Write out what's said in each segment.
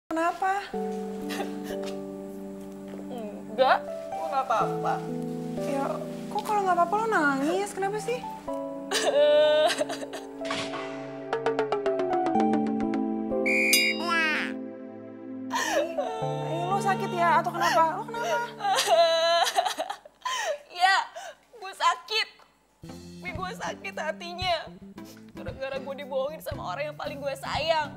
Kenapa? Enggak, gue nggak apa-apa. Ya, kok kalau nggak apa-apa lo nangis? Kenapa sih? Lo sakit ya? Atau kenapa? Lo kenapa? Ya, gue sakit. Tapi gue sakit hatinya. Gara-gara gue dibohongin sama orang yang paling gue sayang.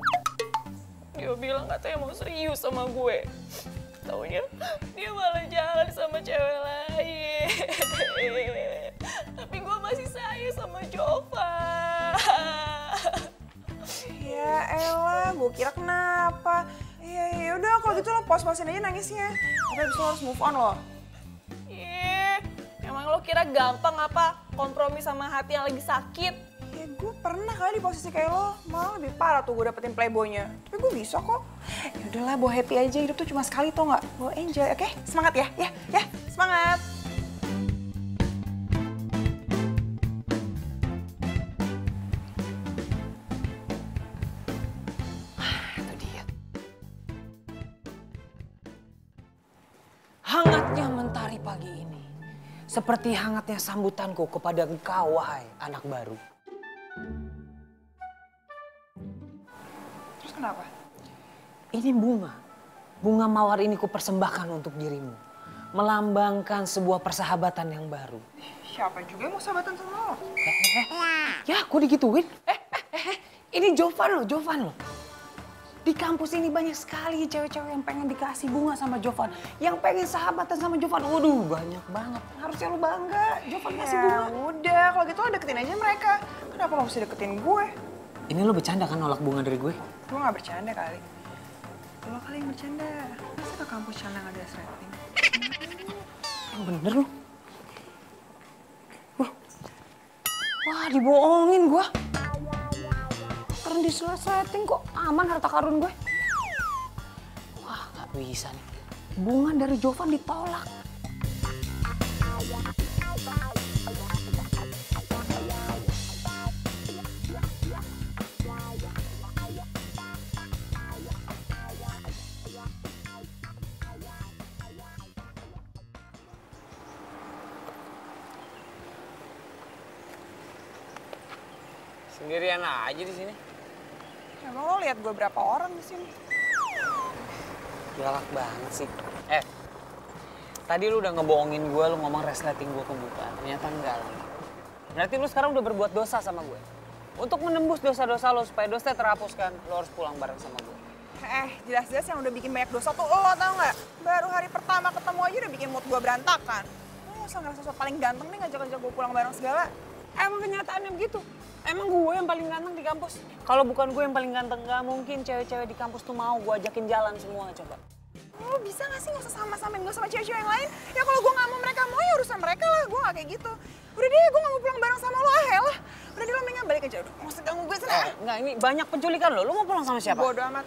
Dia bilang katanya mau serius sama gue. Taunya dia malah jalan sama cewek lain. Tapi gue masih sayang sama Jova. Ya elah, gue kira kenapa? Iya, udah kalau gitu lo pos-posin aja nangisnya. Tapi abis lo harus move on lo. Emang lo kira gampang apa kompromi sama hati yang lagi sakit? Ya gue pernah kali di posisi kayak lo, malah lebih parah tuh gue dapetin playboynya. Tapi gue bisa kok. Ya udahlah, bawa happy aja, hidup tuh cuma sekali tau nggak? Bawa enjoy, oke? Semangat ya, semangat. Itu dia. Hangatnya mentari pagi ini, seperti hangatnya sambutanku kepada engkau, wahai anak baru. Terus kenapa? Ini bunga mawar ini kupersembahkan untuk dirimu, melambangkan sebuah persahabatan yang baru. Siapa juga yang mau sahabatan sama lo? Ya, aku digituin. Ini Jovan loh. Di kampus ini banyak sekali cewek-cewek yang pengen dikasih bunga sama Jovan, yang pengen sahabatan sama Jovan. Waduh, banyak banget. Harusnya lo bangga, Jovan kasih bunga. Ya udah, kalau gitu lo deketin aja mereka. Kenapa lo mesti deketin gue? Ini lo bercanda kan nolak bunga dari gue? Gue gak bercanda kali. Lo kali yang bercanda. Masa ke kampus celana gak ada resleting? Yang bener lo. Wah, dibohongin gue. Karena diselesatin kok aman harta karun gue. Wah, gak bisa nih. Bunga dari Jovan ditolak. Sendirian aja di sini. Emang lo lihat gue berapa orang di sini? Galak banget sih. Tadi lu udah ngebohongin gue, lu ngomong resleting gue ke muka. Ternyata enggak lagi. Berarti lu sekarang udah berbuat dosa sama gue. Untuk menembus dosa-dosa lo supaya dosanya terhapuskan, lo harus pulang bareng sama gue. Jelas-jelas yang udah bikin banyak dosa tuh lo, tau nggak? Baru hari pertama ketemu aja udah bikin mood gue berantakan. Lo gak usah ngerasa so paling ganteng nih ngajak-ngajak gue pulang bareng segala. Emang kenyataannya begitu. Emang gue yang paling ganteng di kampus. Kalau bukan gue yang paling ganteng, gak mungkin cewek-cewek di kampus tuh mau gue ajakin jalan semua, coba. Lo bisa gak sih gak usah sama-samain gue sama cewek-cewek yang lain? Ya kalau gue gak mau mereka mau ya urusan mereka lah, gue gak kayak gitu. Udah deh, gue gak mau pulang bareng sama lo, lah. Udah deh, lo mendingan balik aja, udah. Gak usah ganggu gue sana. Enggak, ini banyak penculikan lo. Lo mau pulang sama siapa? Bodo amat.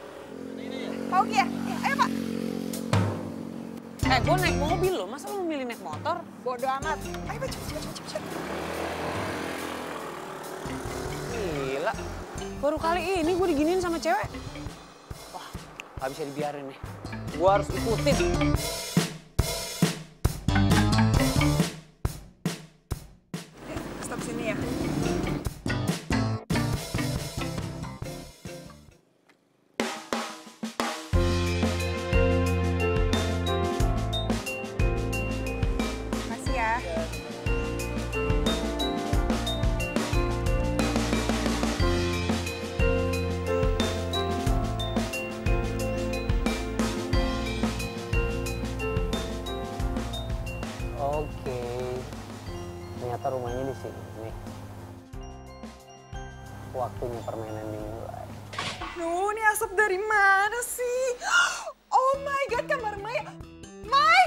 Pak Uki ya? Ayo Pak. Gue naik mobil lo, masa lo memilih naik motor? Bodo amat. Ayo Pak, cepet. Gila, baru kali ini gue diginiin sama cewek. Wah, gak bisa dibiarin nih. Gue harus ikutin. Stop sini ya. Makasih ya. Oke, ternyata rumahnya di sini nih. Waktunya permainan dimulai. Duh, ini asap dari mana sih? Oh my God, kamar Mai. Mai,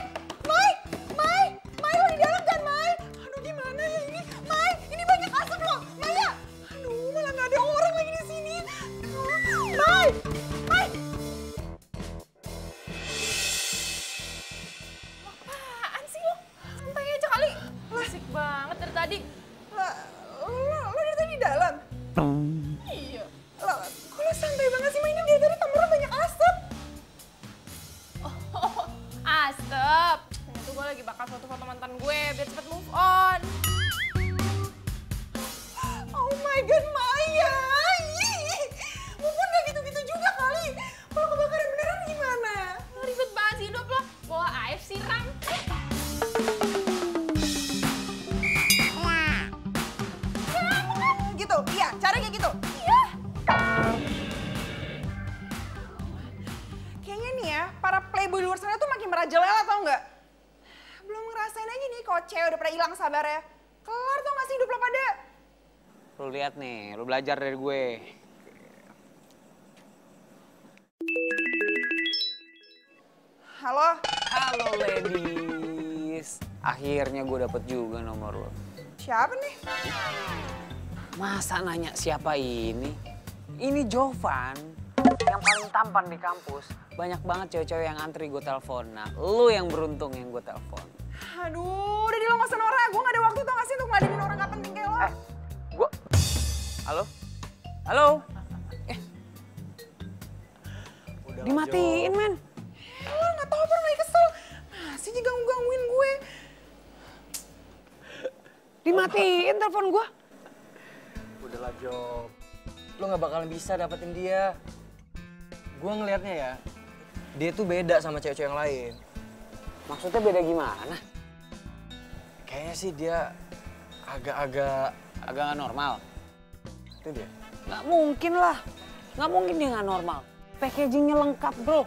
lo di dalam kan, Mai? Aduh, gimana ya ini? Mai, ini banyak asap loh, Maya. Aduh, malah nggak ada orang lagi di sini. Mai. Apaan sih lo? Santai aja kali. Asik banget dari tadi. Lo dari tadi di dalam? Iya. Kok lo santai banget sih mainnya dari tadi kamarnya banyak asap? Tetep. Itu gue lagi bakal foto-foto mantan gue biar cepet move on. Oh my god, Maya. Mungkin gak gitu-gitu juga kali. Kalau kebakaran beneran gimana? Ribet banget sih hidup lo. Bawa air siram. Gitu, iya, cara kayak gitu. Iya. Kayaknya nih ya, para playboy di luar sana tuh makin merajalela tau nggak? Belum ngerasain aja nih kalau cewek udah pada hilang sabarnya. Kelar tau gak sih hidup lo pada? Lu lihat nih, lu belajar dari gue. Halo? Halo ladies. Akhirnya gue dapet juga nomor lo. Siapa nih? Masa nanya siapa ini? Ini Jovan, yang paling tampan di kampus. Banyak banget cewek-cewek yang antri gue telepon. Nah, lu yang beruntung yang gue telepon. Aduh, udah di lo gak usah norak. Gue gak ada waktu tau gak sih untuk ngeladenin orang gak penting kayak lo. Gue... Halo? Halo? Dimatiin, men. Lo gak tau apa orang lagi kesel. Masih aja gangguin gue. Dimatiin telepon gue. Udahlah Job, lo gak bakalan bisa dapetin dia. Gue ngelihatnya ya, dia tuh beda sama cewek-cewek yang lain. Maksudnya beda gimana? Kayaknya sih dia agak-agak... Agak nggak normal? Itu dia. Nggak mungkin lah. Nggak mungkin dia nggak normal. Packagingnya lengkap, bro.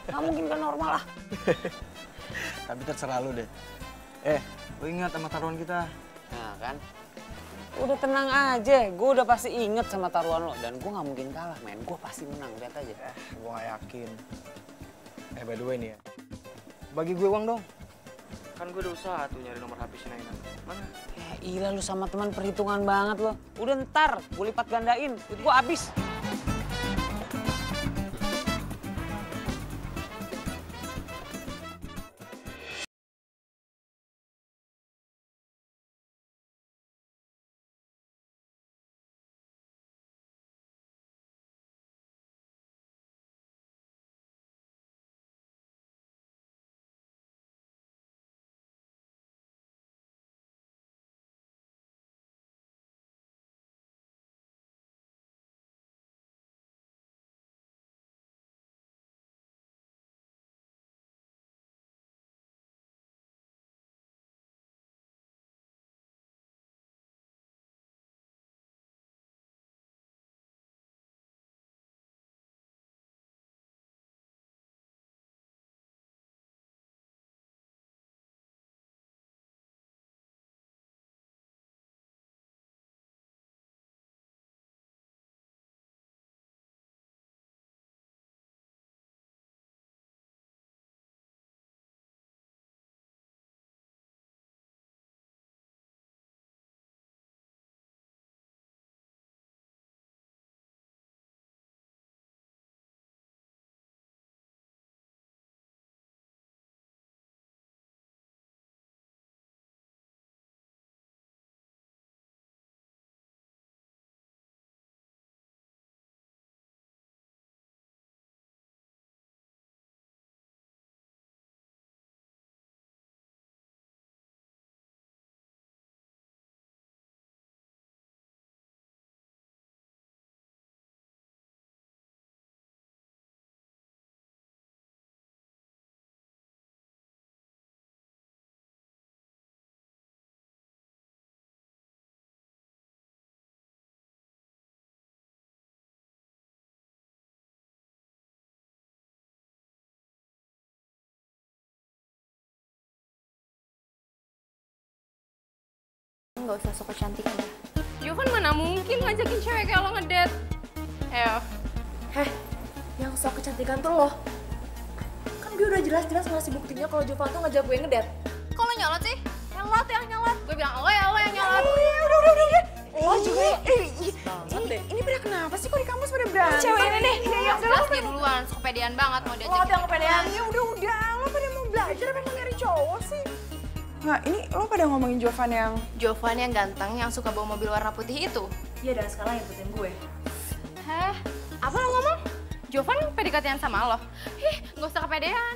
Nggak mungkin nggak normal lah. Tapi terserah lo deh. Lo ingat sama taruhan kita? Nah kan, udah tenang aja. Gue udah pasti inget sama taruhan lo. Dan gue nggak mungkin kalah, men. Gue pasti menang, lihat aja. Gue gak yakin. By the way nih ya, bagi gue uang dong. Kan gue udah usaha tuh nyari nomor HP si Nainan. Mana? Gila lu sama teman perhitungan banget lo. Udah ntar, gue lipat gandain. Duit gue habis. Nggak usah sok kecantikan ya. Jovan mana mungkin ngajakin cewek kayak lo ngedate. Ayo. Heh, yang sok kecantikan tuh lo. Kan gue udah jelas-jelas ngasih buktinya kalau Jovan tuh ngajak gue ngedate. Kok lo nyolot sih? Yang nyolot. Gue bilang lo yang nyolot. Udah. Lo juga Ini pada kenapa sih kok di kampus pada berantem? cewek ini nih. Iya, Jelas dia duluan, sok kepedean banget mau diajak. Lo yang kepedean. Ya udah, lo pada mau belajar apa mau nyari cowok sih? Nah, ini lo pada ngomongin Jovan yang... Jovan yang ganteng yang suka bawa mobil warna putih itu. Iya, dan sekarang ngikutin gue. Heh, apa lo ngomong? Jovan PDKT-an sama lo? Ih, gak usah kepedean.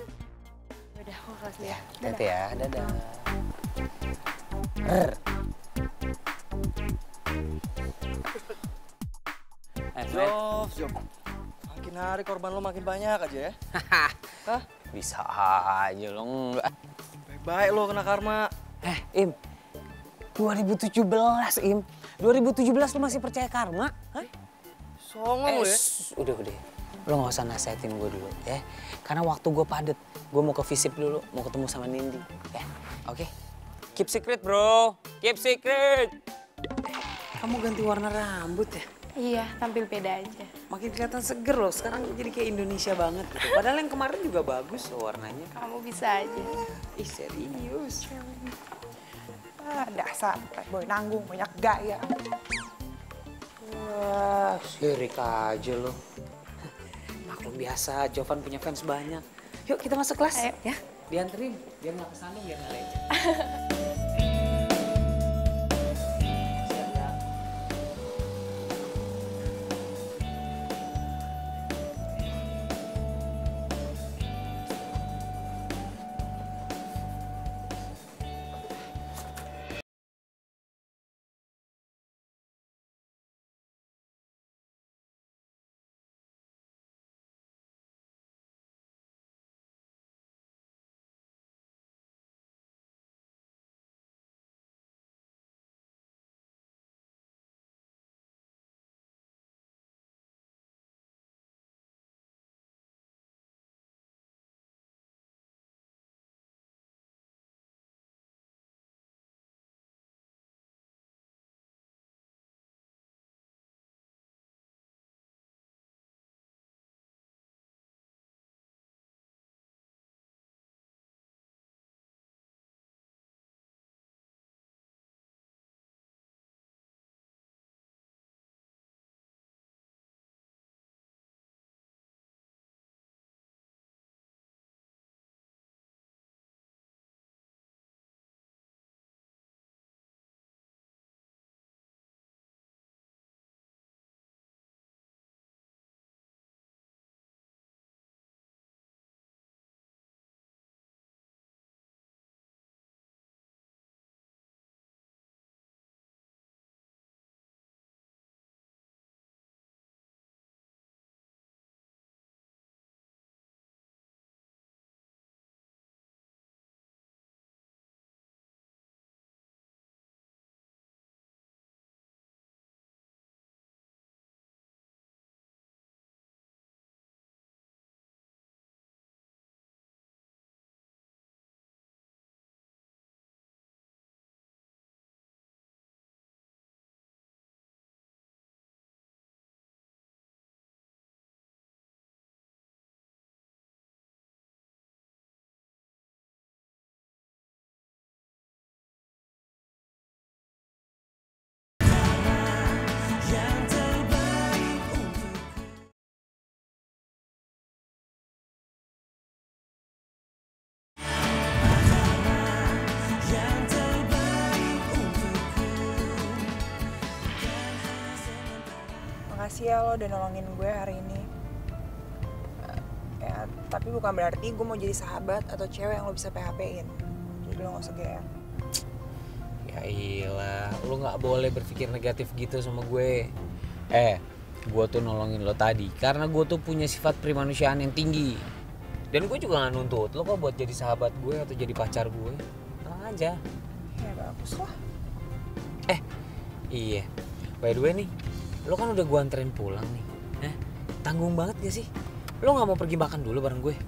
Udah, gue kelas dulu Ya, ya. hati ya, dadah. Jof. Makin hari korban lo makin banyak aja ya. Hah? Bisa aja lo enggak. Baik lo kena karma. Im, 2017 Im. 2017 lu masih percaya karma? Hah? Songong lo ya. Udah. Lo gak usah nasihatin gue dulu ya. Karena waktu gue padet, gue mau ke visip dulu, mau ketemu sama Nindi. Ya, oke? Keep secret bro, keep secret. Kamu ganti warna rambut ya? Iya, tampil beda aja. Makin kelihatan seger loh, sekarang jadi kayak Indonesia banget gitu. Padahal yang kemarin juga bagus loh warnanya. Kamu bisa aja. Ih serius. Dasar playboy nanggung, banyak gaya. Wah, sirik aja lo. Maklum biasa, Jovan punya fans banyak. Yuk kita masuk kelas. Ayo. Ya. Dianterin, biar nggak kesana, biar nggak lecet. Makasih ya lo udah nolongin gue hari ini. Ya, tapi bukan berarti gue mau jadi sahabat atau cewek yang lo bisa PHP-in. Jadi lo gak usah GR. Ya iyalah, lu nggak boleh berpikir negatif gitu sama gue. Gue tuh nolongin lo tadi karena gue tuh punya sifat primanusiaan yang tinggi. Dan gue juga gak nuntut lo kok buat jadi sahabat gue atau jadi pacar gue. Tenang aja. Ya bagus lah. Iya, by the way nih, lo kan udah gue anterin pulang nih. Tanggung banget gak sih? Lo gak mau pergi makan dulu bareng gue?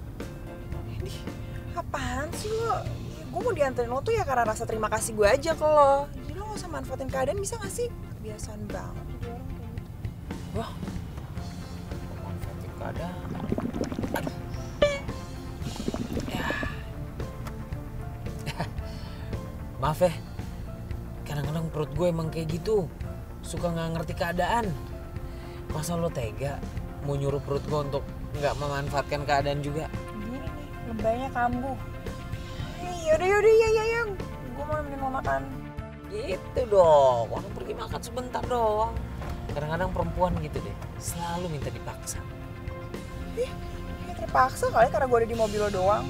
Apaan sih lo? Gue mau dianterin lo tuh ya karena rasa terima kasih gue aja ke lo. Jadi lo gak usah manfaatin keadaan, bisa gak sih? Kebiasaan banget jadi orang kayak gitu. Wah, manfaatin keadaan. Aduh. Ya. Maaf ya, kadang-kadang perut gue emang kayak gitu. Suka gak ngerti keadaan. Masa lo tega mau nyuruh perut gue untuk gak memanfaatkan keadaan juga? Gini nih, lebaynya kambuh. Yaudah, ya. Gue mau nemenin lo makan. Gitu dong, orang pergi makan sebentar doang. Kadang-kadang perempuan gitu deh, selalu minta dipaksa. Ya terpaksa kali karena gue ada di mobil lo doang.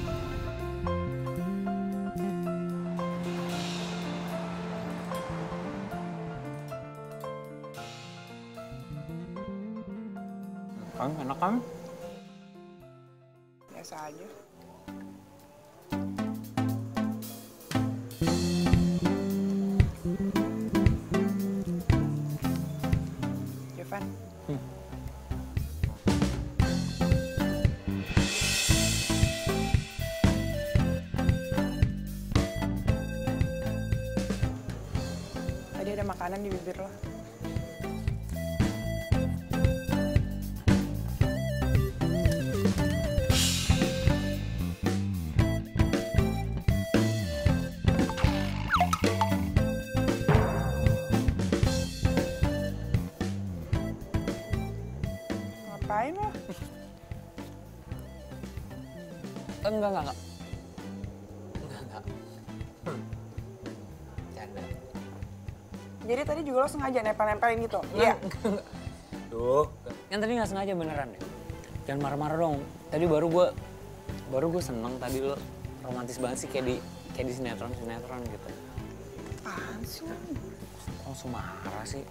Kan enak kan? Biasa aja. Jovan. Tadi ada makanan di bibir lo. Ngapain lo? Enggak. Enggak. Canda. Jadi tadi juga lo sengaja nempel-nempelin gitu? Iya. Duh. Yang tadi nggak sengaja beneran deh. Jangan marah-marah dong. Tadi baru gue seneng tadi lo romantis banget sih kayak di sinetron gitu. Apaan sih lo? Langsung marah sih.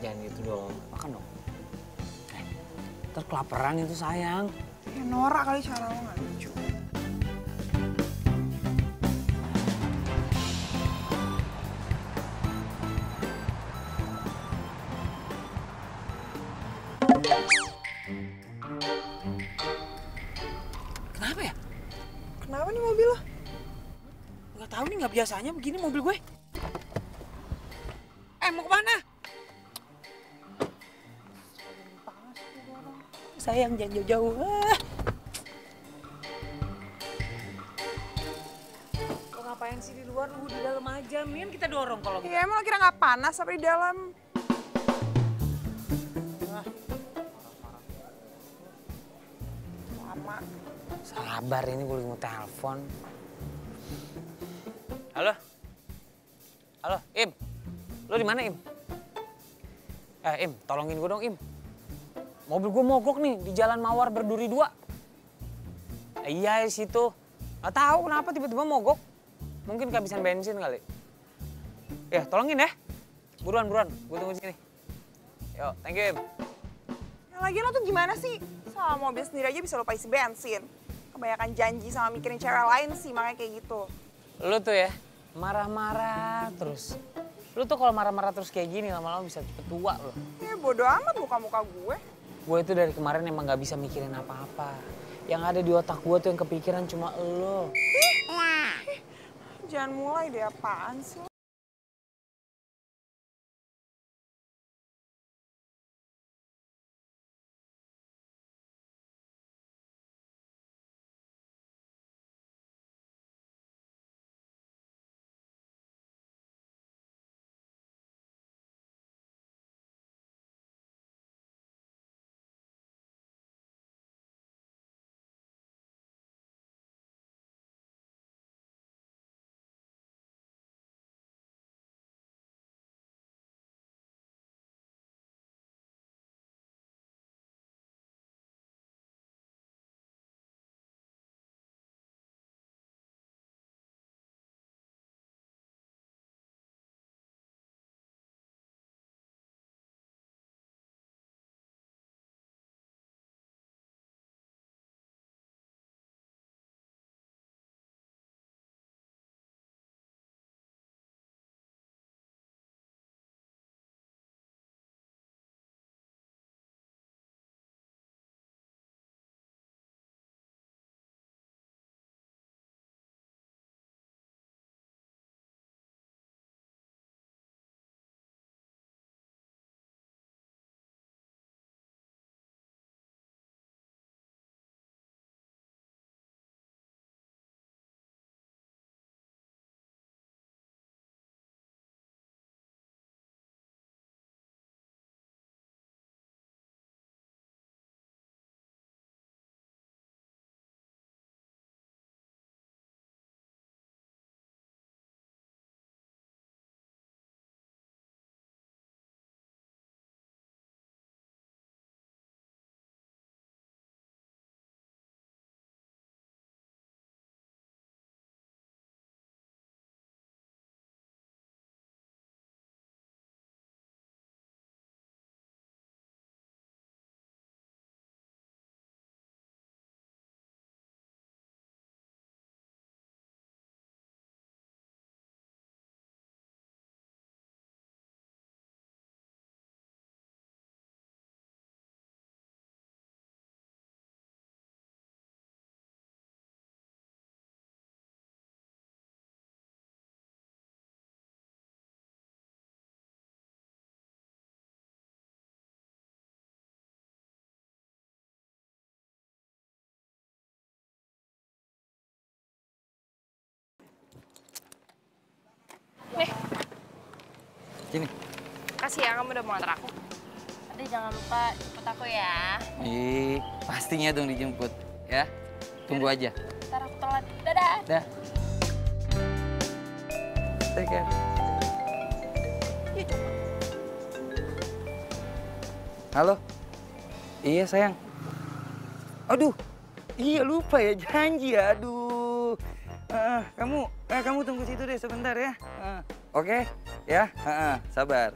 Jangan gitu dong. Makan dong. Ntar kelaparan itu sayang. Ya norak kali cara lo nggak lucu. Kenapa ya? Kenapa nih mobil lo? Nggak tahu nih, nggak biasanya begini mobil gue. Mau kemana? Sayang, jangan jauh-jauh. Lo ngapain sih di luar? Lu di dalam aja, Min. Kita dorong kalau gitu. Iya emang lo kira nggak panas apa di dalam? Lama. Sabar, ini gue lagi mau telepon. Halo? Halo, Im? Lo di mana, Im? Im, tolongin gue dong, Im. Mobil gue mogok nih di Jalan Mawar Berduri 2. Iya, di situ. Gak tahu kenapa tiba-tiba mogok. Mungkin kehabisan bensin kali. Ya, tolongin ya. Buruan. Gue tunggu di sini. Yuk, thank you, Im. Yang lagi lo tuh gimana sih? Sama mobil sendiri aja bisa lupa isi bensin. Kebanyakan janji sama mikirin cewek lain sih, makanya kayak gitu. Lu tuh ya, marah-marah terus. Lu tuh kalau marah-marah terus kayak gini lama-lama bisa cepet tua loh. Ya bodo amat muka-muka gue. Gue itu dari kemarin emang gak bisa mikirin apa-apa. Yang ada di otak gue tuh yang kepikiran cuma elo. Jangan mulai deh, apaan sih? Sini. Makasih ya kamu udah mau antar aku. Nanti jangan lupa jemput aku ya. Pastinya dong dijemput, ya. Tunggu aja. Ntar aku telat. Dadah. Dah. Take care. Halo. Iya sayang. Aduh, iya lupa ya janji ya. Aduh. Kamu tunggu situ deh sebentar ya. Oke, ya. Sabar.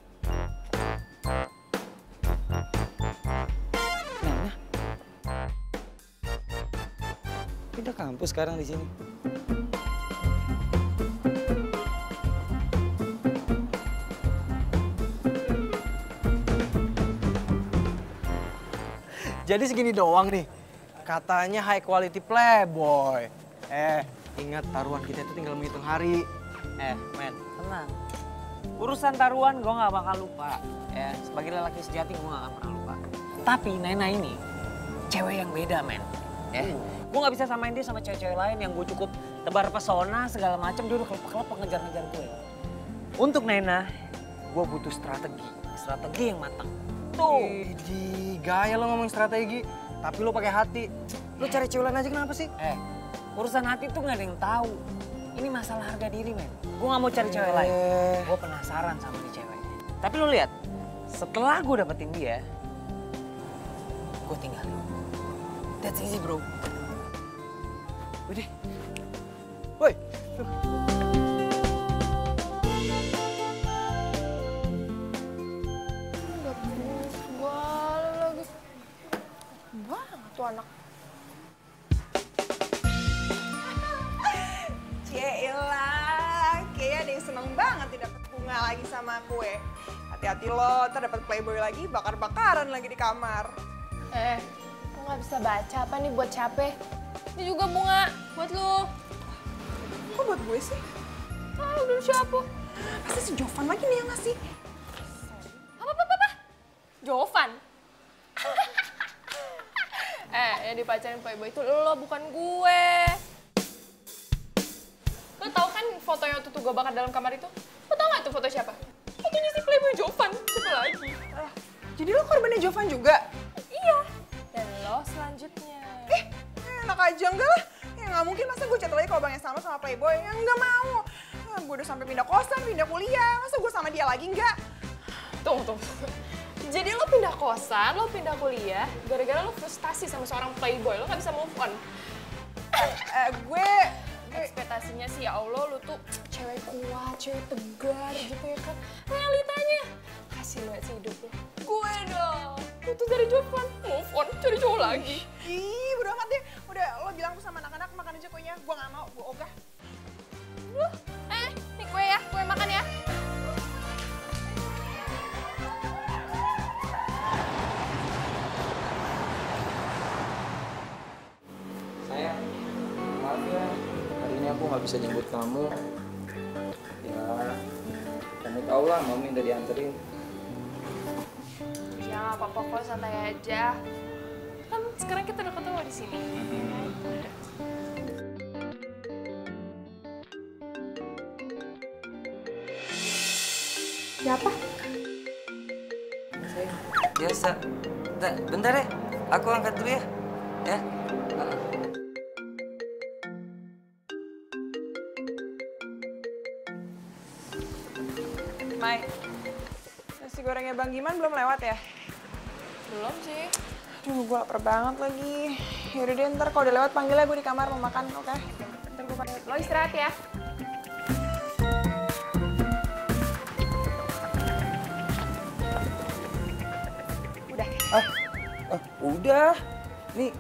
Nah. Pindah kampus sekarang di sini. Jadi segini doang nih. Katanya high quality playboy. Ingat taruhan kita itu tinggal menghitung hari. Men, tenang. Urusan taruhan gue gak bakal lupa. Ya, sebagai lelaki sejati gue gak akan pernah lupa. Tapi Nena ini cewek yang beda, men. Gue gak bisa samain dia sama cewek-cewek lain yang gue cukup tebar pesona segala macam. Dia udah kelepek-kelepek ngejar-ngejar gue. Untuk Nena, gue butuh strategi yang matang. Tuh. Idi, gaya lo ngomong strategi, tapi lo pakai hati. Lo cari cewek lain aja kenapa sih? Urusan hati tuh gak ada yang tahu. Ini masalah harga diri, men. Gue gak mau cari cewek lain. Gue penasaran sama nih cewek. Tapi lo lihat, setelah gue dapetin dia, gue tinggalin. That's easy, bro. Udah. Woi. Tuh anak. Cielah, kayaknya ada yang seneng banget nih dapet bunga lagi sama kue. Hati-hati lo, ntar dapet playboy lagi, bakar-bakaran lagi di kamar. Kok nggak bisa baca apa nih buat capek? Ini juga bunga buat lu. Kok buat gue sih? Udah siapa? Pasti si Jovan lagi nih yang ngasih. Apa? Jovan? Yang dipacarin playboy itu lo, bukan gue. Lo tau kan foto yang waktu itu gue bakar dalam kamar itu? Lo tau gak itu foto siapa? Fotonya si playboy Jovan. Siapa lagi? Jadi lo korbannya Jovan juga? Iya. Dan lo selanjutnya. Enak aja enggak lah. Ya nggak mungkin masa gue chat lagi kalau bang sama playboy. Ya nggak mau. Gue udah sampai pindah kosan, pindah kuliah. Masa gue sama dia lagi enggak? Tunggu. Jadi lo pindah kosan, lo pindah kuliah, gara-gara lo frustasi sama seorang playboy, lo gak bisa move on. Gue Ekspektasinya sih, ya Allah, lo tuh cewek kuat, cewek tegar gitu ya kan. Realitanya, kasih lihat sih hidup lo. Gue dong, lo tuh dari Jovan, move on, cari cowok lagi. Ih, udah amat deh. Udah, lo bilang tuh sama anak-anak makan aja kuenya. Gue nggak mau, gue ogah. Nih kue ya, kue makan ya. Sayang, maaf ya. Hari ini aku nggak bisa jemput kamu. Ya, kamu tau lah, mau minta dianterin. Ya nggak apa-apa kok, santai aja. Kan sekarang kita udah ketemu di sini. Siapa? Biasa. Bentar ya, aku angkat dulu ya. Ya. Mai, nasi gorengnya Bang Giman belum lewat ya? Belum sih. Aduh, gue lapar banget lagi. Yaudah deh, ntar kalau udah lewat panggilnya gue di kamar mau makan, oke? Ntar gue panggil. Lo istirahat ya. Udah. Nih,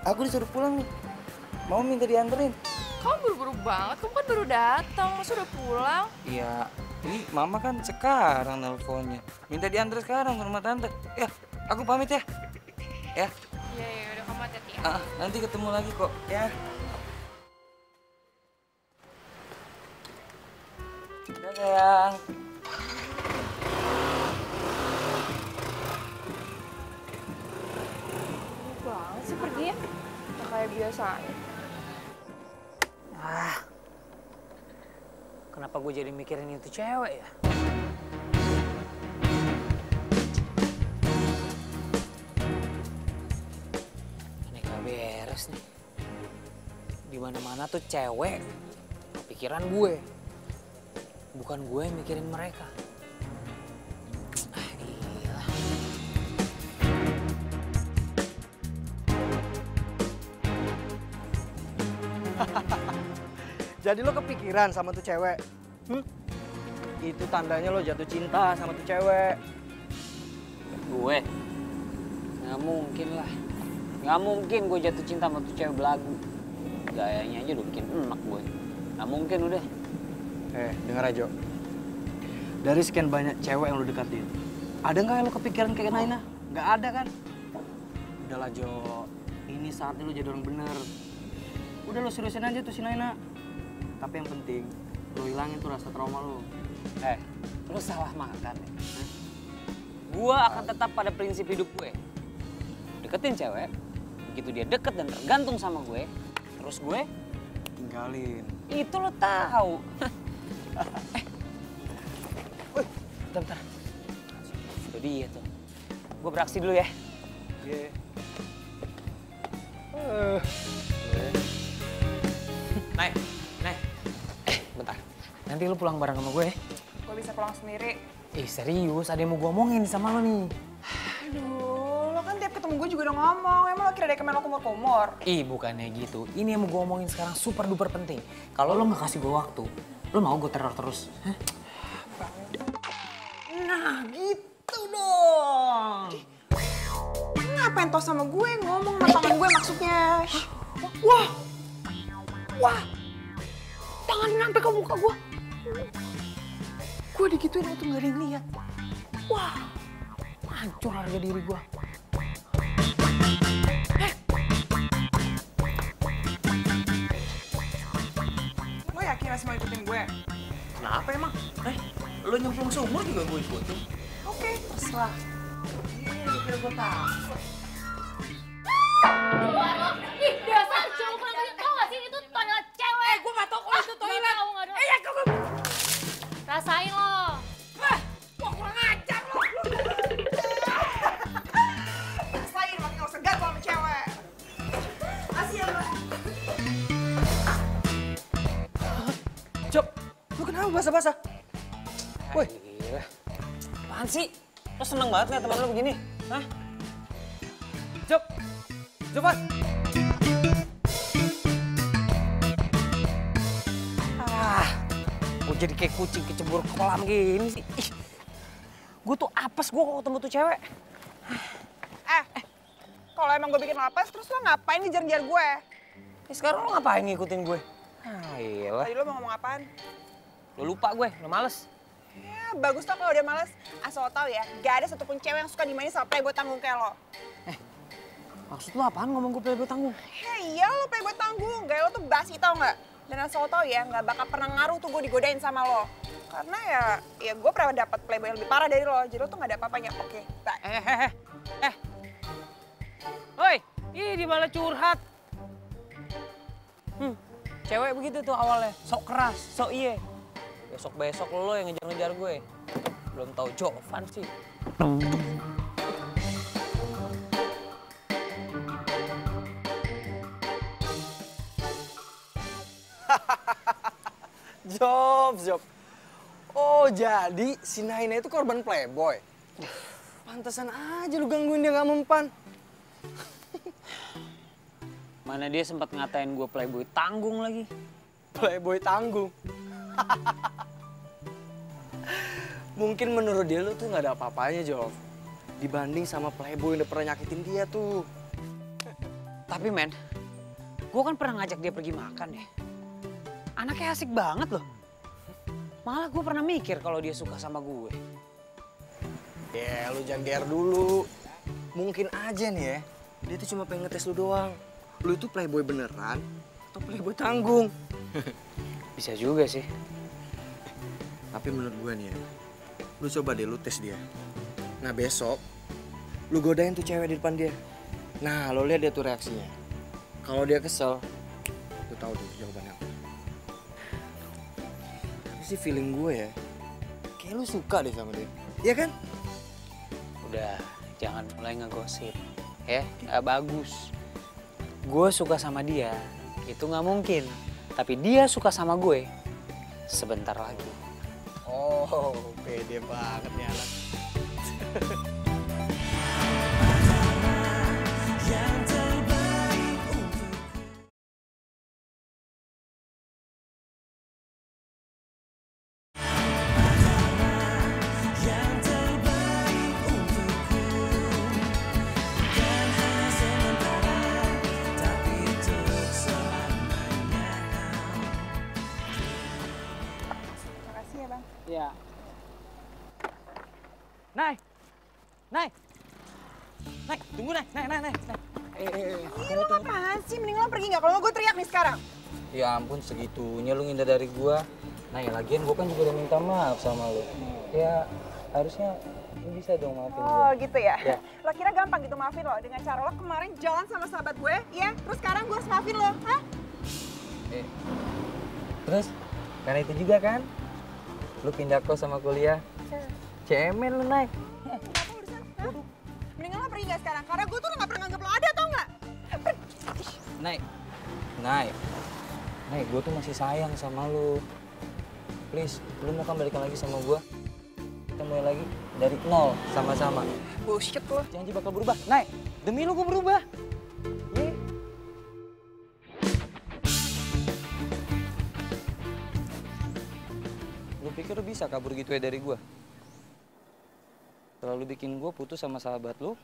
aku disuruh pulang nih. Mau minta dianterin. Kamu buru-buru banget, kamu kan baru datang, masa udah pulang? Iya, ini mama kan sekarang nelponnya. Minta diantar sekarang ke rumah tante. Ya, aku pamit ya. Ya. Iya, udah kamu hati-hati ya. Nanti ketemu lagi kok, ya. Dadah sayang. Banget sih pergi ya, nggak kayak biasanya. Kenapa gue jadi mikirin itu cewek ya? beres nih. Di mana-mana tuh cewek pikiran gue. Bukan gue yang mikirin mereka. Ah, gila. Jadi lo kepikiran sama tuh cewek? Itu tandanya lo jatuh cinta sama tuh cewek. Gue? Nggak mungkin lah. Nggak mungkin gue jatuh cinta sama tuh cewek belagu. Gayanya aja udah bikin enak gue. Nggak mungkin udah. Denger aja. Dari sekian banyak cewek yang lo deketin, ada nggak yang lo kepikiran kayak Naina? Nggak ada kan? Udahlah Jo, ini saatnya lo jadi orang bener. Udah lo seriusin aja tuh si Naina. Tapi yang penting, lo hilangin tuh rasa trauma lo. Lu salah makan ya. Gue akan tetap pada prinsip hidup gue. Deketin cewek, begitu dia deket dan tergantung sama gue, terus gue Tinggalin. itu lo tahu. Bentar. Itu dia tuh. Gue beraksi dulu ya. Iya. Nay. Bentar. Nanti lu pulang bareng sama gue ya. Gue bisa pulang sendiri. Serius, ada yang mau gue omongin sama lo nih. Aduh, lo kan tiap ketemu gue juga udah ngomong. Emang lo kira ada kemen lo kumur-kumur? Bukannya gitu. Ini yang mau gue omongin sekarang super duper penting. Kalau lo nggak kasih gue waktu, lo mau gue teror terus? Hah? Nah, gitu dong. Ngapain toh sama gue ngomong sama tangan gue maksudnya? Wah, tangan sampai ke muka gue. Gue digituin waktu nggak ada yang lihat. Wah, hancur harga diri gue. Lo yakin masih mau ikutin gue? Kenapa emang? Lo nyemplung sumur juga gue ikutin. Oke, terserah. Kira gue tahu. Ih, dasar cowok kurang tau gak sih itu toilet cewek? Gue gak tau kalau itu toilet. Gak tau. Ya kamu. Rasain lo. Wah, kurang ajar lo. Rasain, makin gak usah gagal sama cewek. Kasih ya, Mbak. Job, lo kenapa basah-basah? Woi. Gila. Apaan sih? Lo seneng banget nih teman lo begini? Hah? Joban. Gue jadi kayak kucing kecebur kolam gini sih. Gue tuh apes gue kalau ketemu tuh cewek. Kalau emang gue bikin lapas, terus lo ngapain ngejar-ngejar gue? Sekarang lo ngapain ngikutin gue? Iyalah. Tadi lo mau ngomong apaan? Lo lupa gue, lo males. Ya, bagus tau kalau udah males. Asal lo tau ya, gak ada satupun cewek yang suka dimainin sama playboy tanggung kayak lo. Maksud lo apaan ngomong gue playboy tanggung? Ya iya lo playboy tanggung, gaya lo tuh basi tau gak? Dan asal lo tau ya, gak bakal pernah ngaruh tuh gue digodain sama lo. Karena ya gue pernah dapet playboy yang lebih parah dari lo, jadi lo tuh gak ada apa-apanya. Oke, bye. Woi, di malah curhat. Cewek begitu tuh awalnya, sok keras, sok iye. Besok-besok lo yang ngejar-ngejar gue. Belum tahu Jovan sih. Job. Oh, jadi si Naina itu korban playboy. Pantesan aja lu gangguin dia gak mempan. Mana dia sempat ngatain gue playboy tanggung lagi. Playboy tanggung. Mungkin menurut dia lu tuh gak ada apa-apanya, Job. Dibanding sama playboy yang udah pernah nyakitin dia tuh. Tapi men, gue kan pernah ngajak dia pergi makan ya. Anaknya asik banget loh. Malah gue pernah mikir kalau dia suka sama gue. Ya, lu jangan GR dulu. Mungkin aja nih ya, dia tuh cuma pengen ngetes lu doang. Lu itu playboy beneran atau playboy tanggung? Bisa juga sih. Tapi menurut gue nih ya, lu coba deh lu tes dia. Nah besok, lu godain tuh cewek di depan dia. Nah, lo lihat dia tuh reaksinya. Kalau dia kesel, lu tahu tuh jawabannya apa. Tapi sih feeling gue ya, kayak lu suka deh sama dia. Iya kan? Udah, jangan mulai ngegosip. Ya, gak bagus. gue suka sama dia, itu nggak mungkin. Tapi dia suka sama gue sebentar lagi. Oh, pede banget nih anak. Makasih ya bang. Ya. Nay, Nay, Nay, tunggu Nay, Nay. Ih, lo apaan sih? Mending lo pergi nggak? Kalau nggak gue teriak nih sekarang. Ya ampun, segitunya lu ngindar dari gua. Nah, ya lagian gua kan juga udah minta maaf sama lu. Ya harusnya lu bisa dong maafin Oh gua. gitu ya? Ya. Lo kira gampang gitu maafin lo? Dengan cara lo kemarin jalan sama sahabat gue, ya? Terus sekarang gue harus maafin lo, hah? Terus karena itu juga kan lu pindah kos sama kuliah. Cemen lu, Nay. Apa urusan? Hah? Mendingan lo pergi nggak sekarang? Karena gue tuh udah nggak pernah nganggep lo ada, tau nggak? Nay, gue tuh masih sayang sama lu. Please, lu mau kan balikan lagi sama gue? Kita mulai lagi dari nol, sama-sama. Bullshit lo. Janji bakal berubah. Nay, demi lu gue berubah. Ye. Lu pikir lu bisa kabur gitu ya dari gue? Terlalu bikin gue putus sama sahabat lu.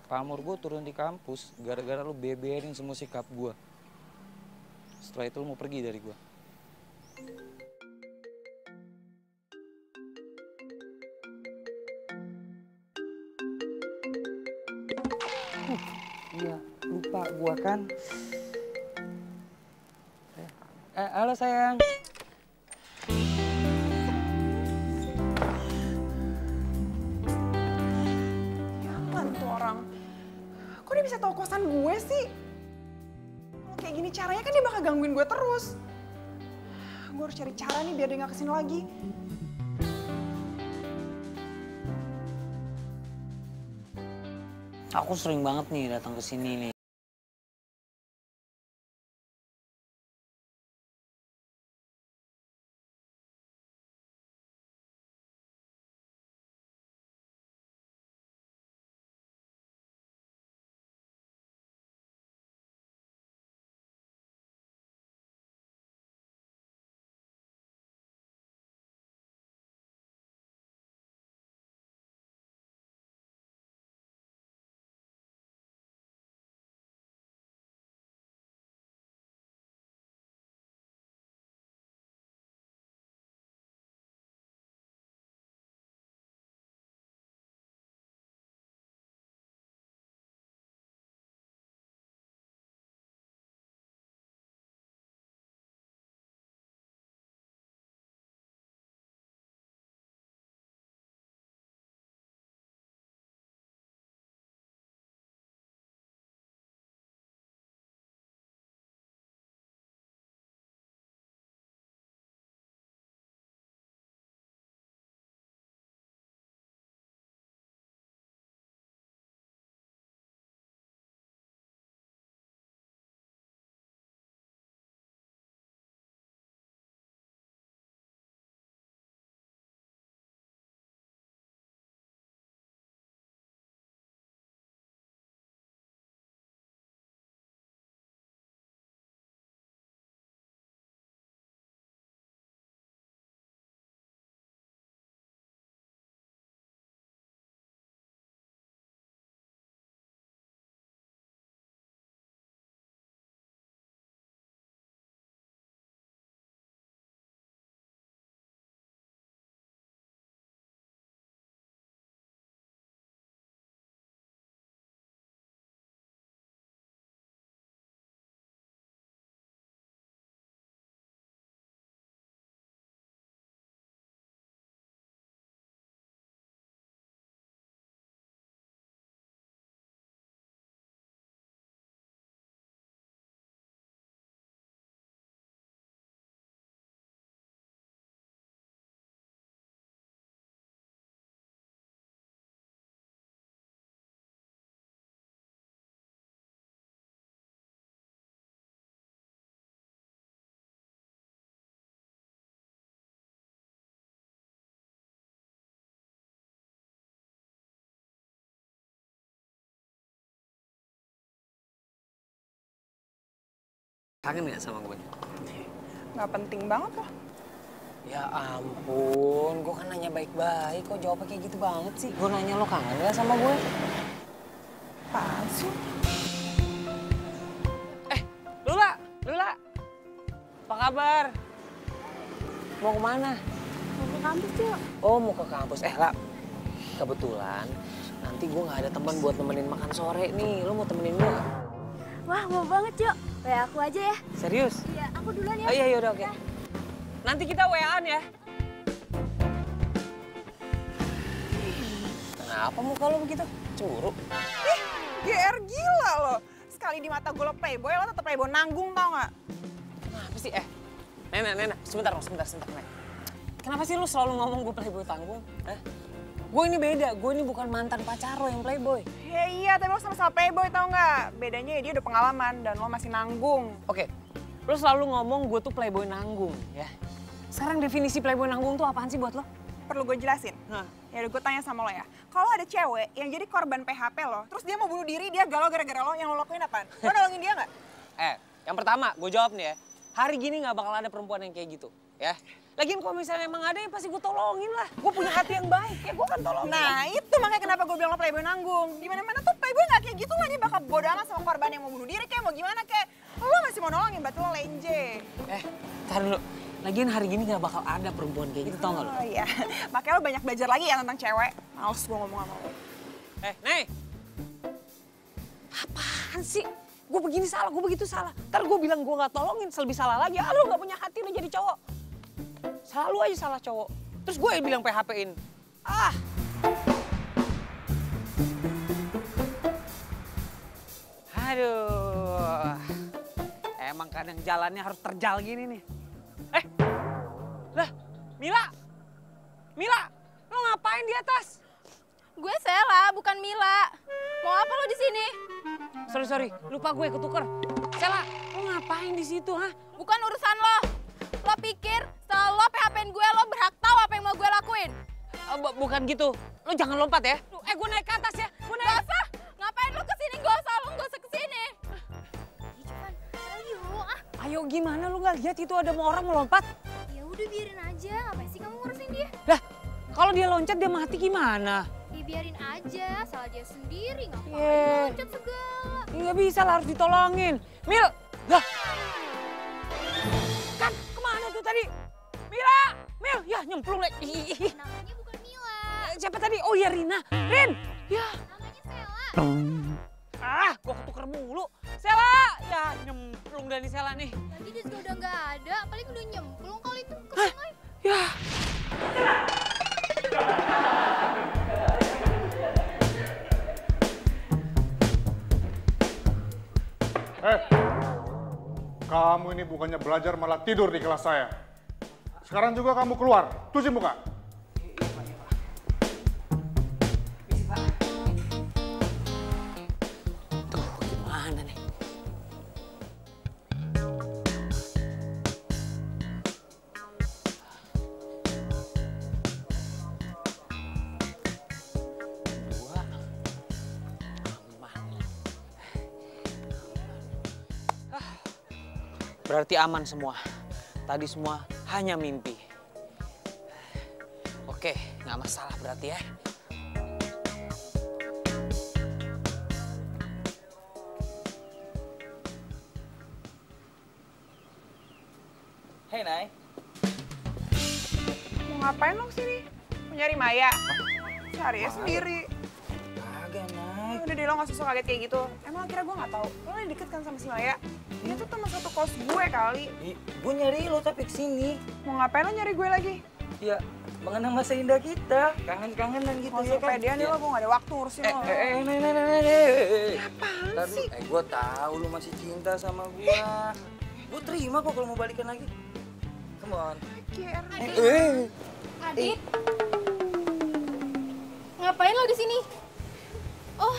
Pamor gue turun di kampus gara-gara lu beberin semua sikap gue. Setelah itu lu mau pergi dari gue. Iya, lupa gue kan. Halo sayang. Jalan tuh orang. Kok dia bisa tahu kosan gue sih? Kalau kayak gini caranya kan dia bakal gangguin gue terus. Gue harus cari cara nih biar dia nggak kesini lagi. Aku sering banget nih datang ke sini nih. Kangen gak sama gue? Nggak penting banget loh. Ya ampun, gue kan nanya baik-baik, kok jawabnya kayak gitu banget sih? Gue nanya lo kangen gak sama gue? Apaan sih? Lula, apa kabar? Mau kemana? Mau ke kampus, Cok. Oh, mau ke kampus. La, kebetulan nanti gue gak ada teman buat nemenin makan sore nih. Lo mau temenin gue gak? Wah, mau banget, Cok. Kayak aku aja ya. Serius? Iya, aku duluan ya. Oh iya, yaudah oke. Nanti kita WA-an ya. Kenapa muka lo begitu? Cemburu? Ih, GR gila lo. Sekali di mata gue lo playboy, lo tetep playboy nanggung tau nggak? Kenapa sih? Nena, sebentar, Nek. Kenapa sih lu selalu ngomong gue playboy tanggung? Gue ini beda, gue ini bukan mantan pacar lo yang playboy. Ya iya, tapi lo sama-sama playboy tau nggak? Bedanya ya dia udah pengalaman dan lo masih nanggung. Oke, lu selalu ngomong gue tuh playboy nanggung, ya. Sekarang definisi playboy nanggung tuh apaan sih buat lo? Perlu gue jelasin? Ya udah gue tanya sama lo ya. Kalau ada cewek yang jadi korban PHP lo, terus dia mau bunuh diri, dia galau gara-gara lo, yang lo lakuin apaan? Lo nolongin dia nggak? Yang pertama, gue jawab nih ya. Hari gini gak bakal ada perempuan yang kayak gitu, ya. Lagian kalau misalnya emang ada ya pasti gue tolongin lah. Gue punya hati yang baik, ya gue kan tolongin. Nah itu makanya kenapa gue bilang lo playboy nanggung. Dimana-mana tuh playboy gak kayak gitu lah, dia bakal bodo amat sama korban yang mau bunuh diri kayak mau gimana kayak. Lo masih mau nolongin, berarti lo lenje. Tar dulu. Lagian hari gini gak bakal ada perempuan kayak gitu, tau gak lo? Oh iya, makanya lo banyak belajar lagi ya tentang cewek. Males gue ngomong sama lo. Nih. Apaan sih? Gue begini salah, gue begitu salah. Ntar gue bilang gue gak tolongin, lebih salah lagi. Ah, lu gak punya hati udah jadi cowok. Selalu aja salah cowok. Terus gue yang bilang PHP-in. Ah. Aduh. Emang kadang jalannya harus terjal gini nih. Lah, Mila, lo ngapain di atas? Gue Sela, bukan Mila. Mau apa lo di sini? Sorry, lupa gue ketuker. Sela, lo ngapain di situ, ha? Bukan urusan lo. Lo pikir setelah lo PHP-in gue, lo berhak tahu apa yang mau gue lakuin? Bukan gitu. Lo jangan lompat ya. Gue naik ke atas ya. Gak usah. Ngapain lo kesini? Gak usah, lo gak usah kesini. Ayo, Ayo gimana lo gak lihat itu ada orang melompat? Ya udah biarin aja. Ngapain sih kamu ngurusin dia? Lah, kalau dia loncat dia mati gimana? Ya biarin aja, salah dia sendiri. Ngapain Yeah. loncat segala? Nggak bisa lah, harus ditolongin. Mil, lah. Kan kemana tuh tadi? Mil, ya nyemplung lagi. Namanya bukan Mila. Siapa tadi? Oh ya Rina. Rin, ya. Namanya Sela. Gua ketuker mulu. Sela, ya nyemplung dari Sela nih. Tadi dia juga udah nggak ada, paling udah nyemplung kali itu ke sungai. Ya. Kamu ini bukannya belajar malah tidur di kelas saya. Sekarang juga kamu keluar, cuci muka. Tuh, gimana nih? Berarti aman semua. Tadi semua hanya mimpi. Oke, nggak masalah berarti ya. Hei, Nay. Mau ngapain lo kesini? Mau nyari Maya? Cari ya sendiri. Kagak, Nay. Udah deh lo gak usah kaget kayak gitu. Emang akhirnya gue gak tahu. Lo lagi deket kan sama si Maya? Dia tuh teman satu kos gue kali. Gue nyari lo tapi kesini. Mau ngapain lo nyari gue lagi? Ya, mengenang masa indah kita. Kangen-kangenan gitu Gak ya usah kan. pedean nih lo, gue gak ada waktu ngurusin lo. Nay. Apaan sih? Gue tahu lu masih cinta sama gue. Gue terima kok kalau mau balikan lagi. Come on. GR. Adit, ngapain lo di sini? Oh,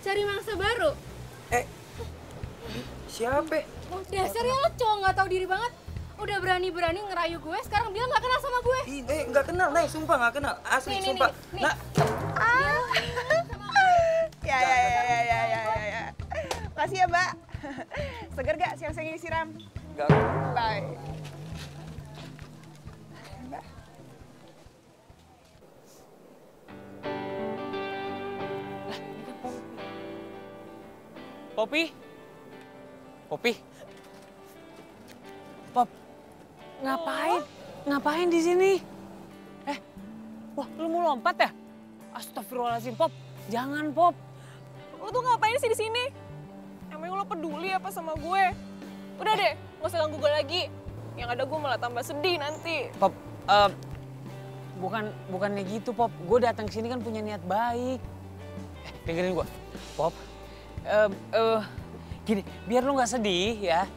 cari mangsa baru. Siapa? Dasarnya lo cowok nggak tahu diri banget. Udah berani-berani ngerayu gue, sekarang bilang nggak kenal sama gue. Nggak kenal, Nay. Sumpah nggak kenal. Asli, Nih, sumpah. nih. Nah, Ya. Makasih ya, Mbak. Seger gak siang-siang ini siram? Enggak. Bye. Popi? Popi? Pop, ngapain? Ngapain di sini? Wah, lu mau lompat ya? Astagfirullahaladzim, Pop. Jangan, Pop. Lo tuh ngapain sih di sini? Emang lo peduli apa sama gue? Udah deh, gak usah ganggu gue lagi. Yang ada gue malah tambah sedih nanti. Pop, bukannya gitu, Pop. Gue datang ke sini kan punya niat baik. Dengerin gue. Pop, gini, biar lu nggak sedih ya.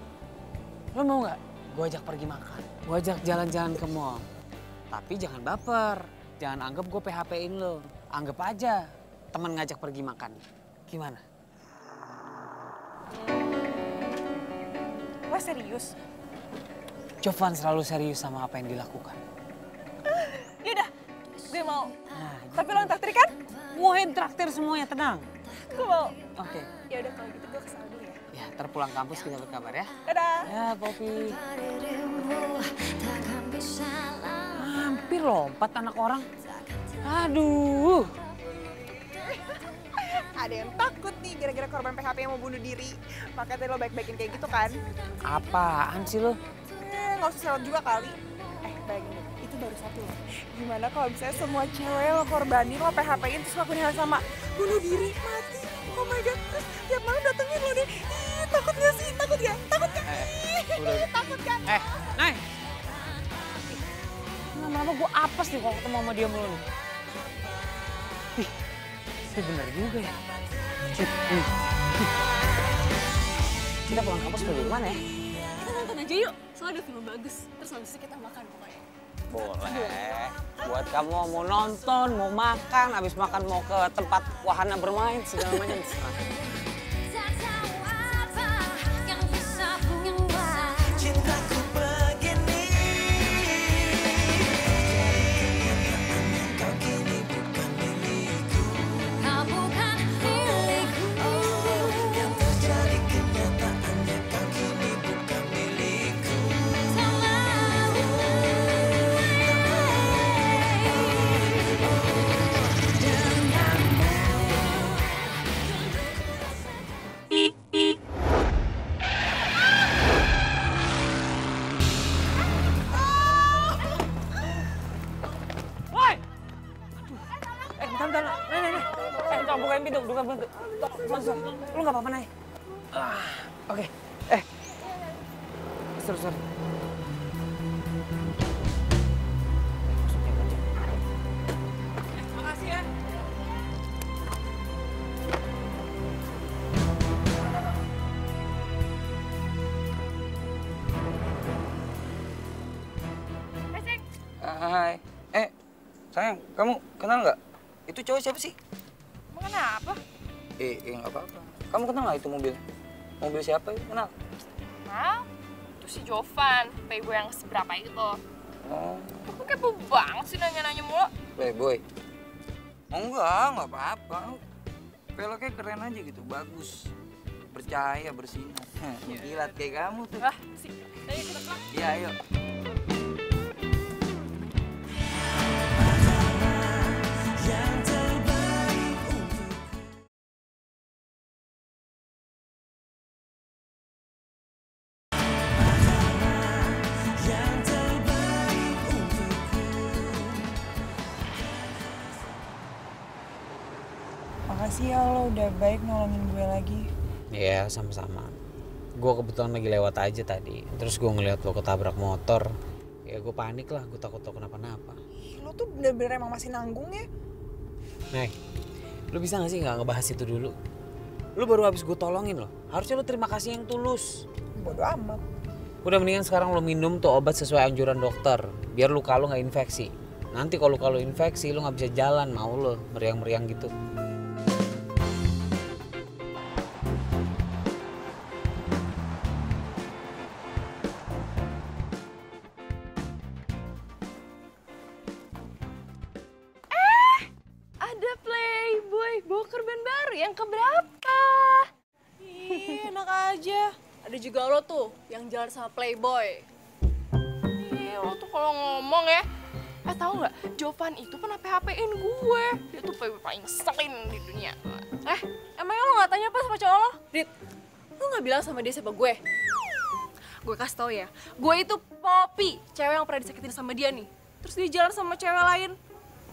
Lo mau nggak? Gue ajak pergi makan. Gue ajak jalan-jalan ke mall. Tapi jangan baper. Jangan anggap gue PHP-in lo. Anggap aja teman ngajak pergi makan. Gimana? Wah serius? Jovan selalu serius sama apa yang dilakukan. Yaudah, gue mau. Nah, Tapi lo yang traktir kan? gue yang traktir semuanya, tenang. Gue mau. Oke. Yaudah kalau gitu gue kesana dulu ya. Ya, terpulang kampus kita berkabar ya. Dadah. Ya, Popi. Hampir lompat anak orang. Aduh. Ada yang takut nih gara-gara korban PHP yang mau bunuh diri. Makanya tadi lo baik-baikin kayak gitu kan? Apaan sih lo? Nggak usah sewot juga kali. Bayangin deh, itu baru satu loh. Gimana kalau misalnya semua cewek lo korbanin, lo PHP-in terus lakuin hal sama. Bunuh diri, mati. Oh my God, terus tiap malam datengin lo deh. Ih, takut gak sih? Takut gak? Takut gak? Ih, takut gak? Nay. Lama-lama gue apes nih kalau ketemu sama dia mulu nih. Ih, itu bener juga ya. Kita pulang kampus pergi kemana ya? Kita nonton aja yuk, soalnya ada film bagus. Terus habis itu kita makan pokoknya. Boleh. Buat kamu mau nonton, mau makan, habis makan mau ke tempat wahana bermain, segala macam. Bukain pintu, buka pintu. Masuk. Lu nggak apa-apa, Nay. Oke. Sorry. Makasih ya. Hai. Sayang, kamu kenal nggak? Itu cowok siapa sih? Emang kenapa? Nggak apa-apa. Kamu kenal nggak itu mobil? Mobil siapa itu? Kenal? Nah, itu si Jovan, playboy yang seberapa itu. Oh, Kamu kepo banget sih nanya-nanya mulu. playboy. Oh nggak apa-apa. Peloknya keren aja gitu, bagus. Bercahaya, bersinar. Kilat kayak kamu tuh. Wah, sih. Ayo kita pulang. Iya, ayo. Makasih ya lo udah baik nolongin gue lagi. Iya, sama-sama. Gue kebetulan lagi lewat aja tadi. Terus gue ngeliat lo ketabrak motor. Ya gue panik lah, gue takut lo kenapa-napa. Lo tuh bener-bener emang masih nanggung ya? Nih, lo bisa gak sih gak ngebahas itu dulu? Lo baru habis gue tolongin lo. Harusnya lo terima kasih yang tulus. Bodoh amat. Udah mendingan sekarang lo minum tuh obat sesuai anjuran dokter. Biar luka lo gak infeksi. Nanti kalau luka lo infeksi lo gak bisa jalan, mau lo meriang-meriang gitu. Ada Playboy bawa korban baru yang keberapa? Enak aja. Ada juga lo tuh yang jalan sama playboy. Lo tuh kalau ngomong ya, tahu nggak? Jovan itu pernah PHP-in gue. Dia tuh playboy paling ngeselin di dunia. Emangnya lo nggak tanya apa sama cowok lo? Dit, lo nggak bilang sama dia siapa gue? Gue kasih tau ya, gue itu Poppy, cewek yang pernah disakitin sama dia nih. Terus dia jalan sama cewek lain.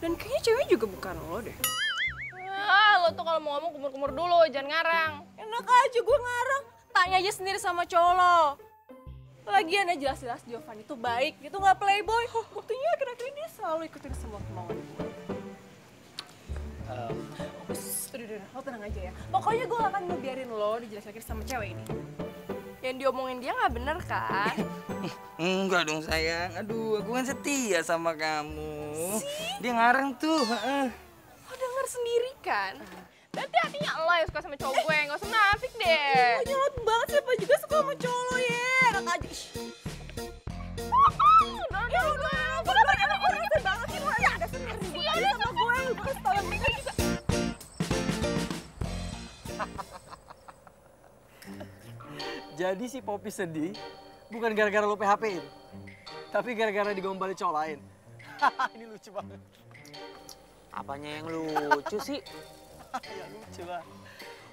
Dan kayaknya ceweknya juga bukan lo deh. Lo tuh kalau mau ngomong kumur-kumur dulu, jangan ngarang. Enak aja gue ngarang. Tanya aja sendiri sama cowok lo. Lagian ya jelas-jelas Jovan itu baik, dia tuh nggak playboy. Buktinya akhir-akhir ini dia selalu ikutin semua kemauan gue. Udah, lo tenang aja ya. Pokoknya gue gak akan ngebiarin lo dijelek-jelekin sama cewek ini. Yang diomongin dia nggak bener kan? Enggak dong sayang, aduh aku kan setia sama kamu. Dia ngarang tuh. Lo denger sendiri kan? Berarti hatinya lo yang suka sama cowok gue, gak usah nafik deh. Lo nyelot banget sih, apa juga suka sama cowok lo ya. Enak aja. Udah. Gue rasa banget sih lo. Ya, ada senang sama gue. Gue kasih tau yang bener juga. Jadi si Poppy sedih bukan gara-gara lo PHP-in, tapi gara-gara digombalin cowok lain. Ini lucu banget. Apanya yang lucu sih? Ya lucu lah.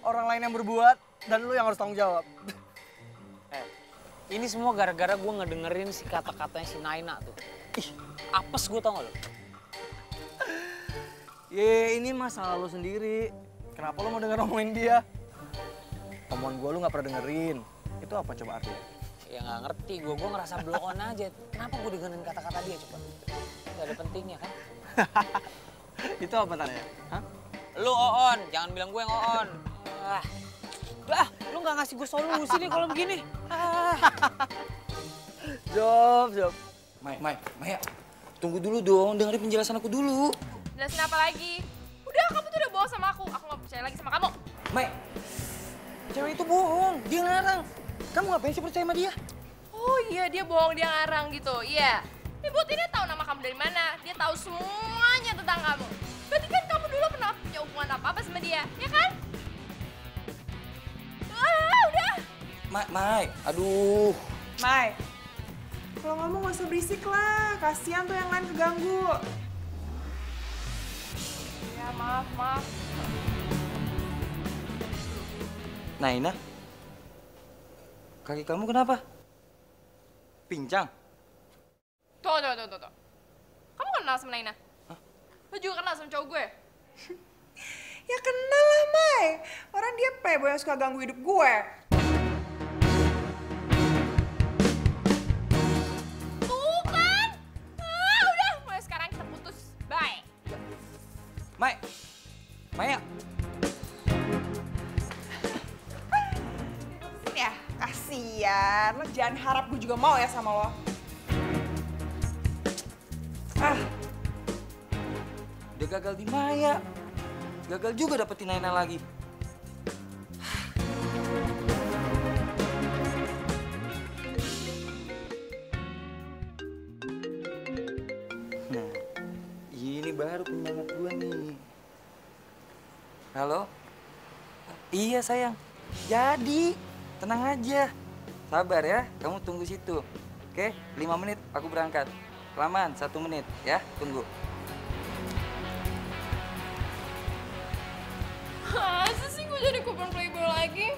Orang lain yang berbuat dan lo yang harus tanggung jawab. Ini semua gara-gara gue ngedengerin si kata-katanya si Naina tuh. Ih, apes gue tau gak lo? Ini masalah lo sendiri. Kenapa lo mau denger ngomongin dia? Omongan gue lo gak pernah dengerin. Itu apa coba artinya? Ya nggak ngerti, gue ngerasa blow on aja. Kenapa gue dengerin kata-kata dia coba? Gak ada pentingnya kan? Itu apa tanya? Hah? Lu on, jangan bilang gue yang on. Lu nggak ngasih gue solusi nih kalau begini. Job. Maya, tunggu dulu dong, dengerin penjelasan aku dulu. Jelasin apa lagi? Udah, kamu tuh udah bohong sama aku. Aku gak percaya lagi sama kamu. Maya, cewek itu bohong, dia ngarang. Kamu ngapain sih percaya sama dia? Oh iya, dia bohong, dia ngarang gitu. Iya. Ini bukti dia tahu nama kamu dari mana. Dia tahu semuanya tentang kamu. Berarti kan kamu dulu pernah punya hubungan apa-apa sama dia, ya kan? Udah. Mai, aduh. Mai, kalau ngomong gak usah berisik lah. Kasian tuh yang lain keganggu. Ya, maaf. Naina, kaki kamu kenapa? Pincang? Tuh. Kamu kenal sama Naina? Hah? Lo juga kenal sama cowok gue? Ya kenal lah, Mai. Orang dia playboy yang suka ganggu hidup gue. Tuh kan? Udah, mulai sekarang kita putus. Bye. Maya. Ya, kasian. Lo jangan harap gue juga mau ya sama lo. Udah gagal di Maya. Gagal juga dapetin Naina lagi. Nah, ini baru penyemangat gue nih. Halo? Iya sayang, jadi tenang aja. Sabar ya, kamu tunggu situ. Oke, 5 menit aku berangkat. Kelamaan 1 menit ya, tunggu. Masa sih gue jadi kupon playboy lagi?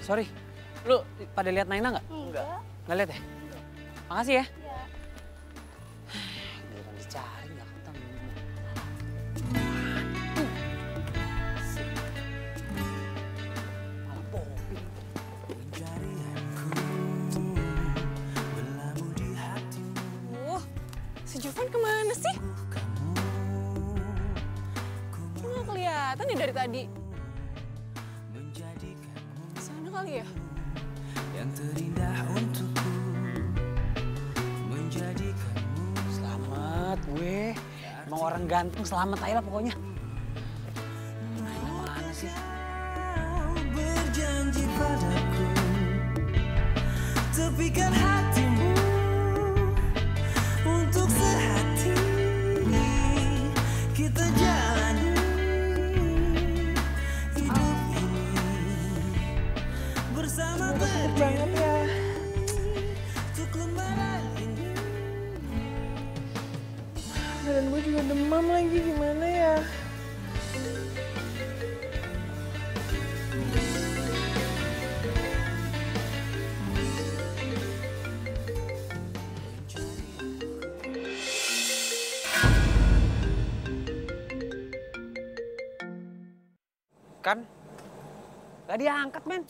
Sorry, lu pada lihat Naina nggak? Enggak. Nggak lihat ya? Makasih ya. Iya. Giliran dicari nggak ketemu. Malah Poppy. Si Jovan kemana sih? Kok nggak kelihatan nih dari tadi? Sana kali ya? Yang terindah untukku menjadikanmu. Selamat gue. Emang orang ganteng selamat aja lah pokoknya. Naina mana sih? Berjanji padaku Tepikan hatimu untuk sehati kita jalani hidup ini bersama berdiri untuk lembaran ini. Badan gue juga demam lagi, gimana ya? Kan? Gak diangkat, men.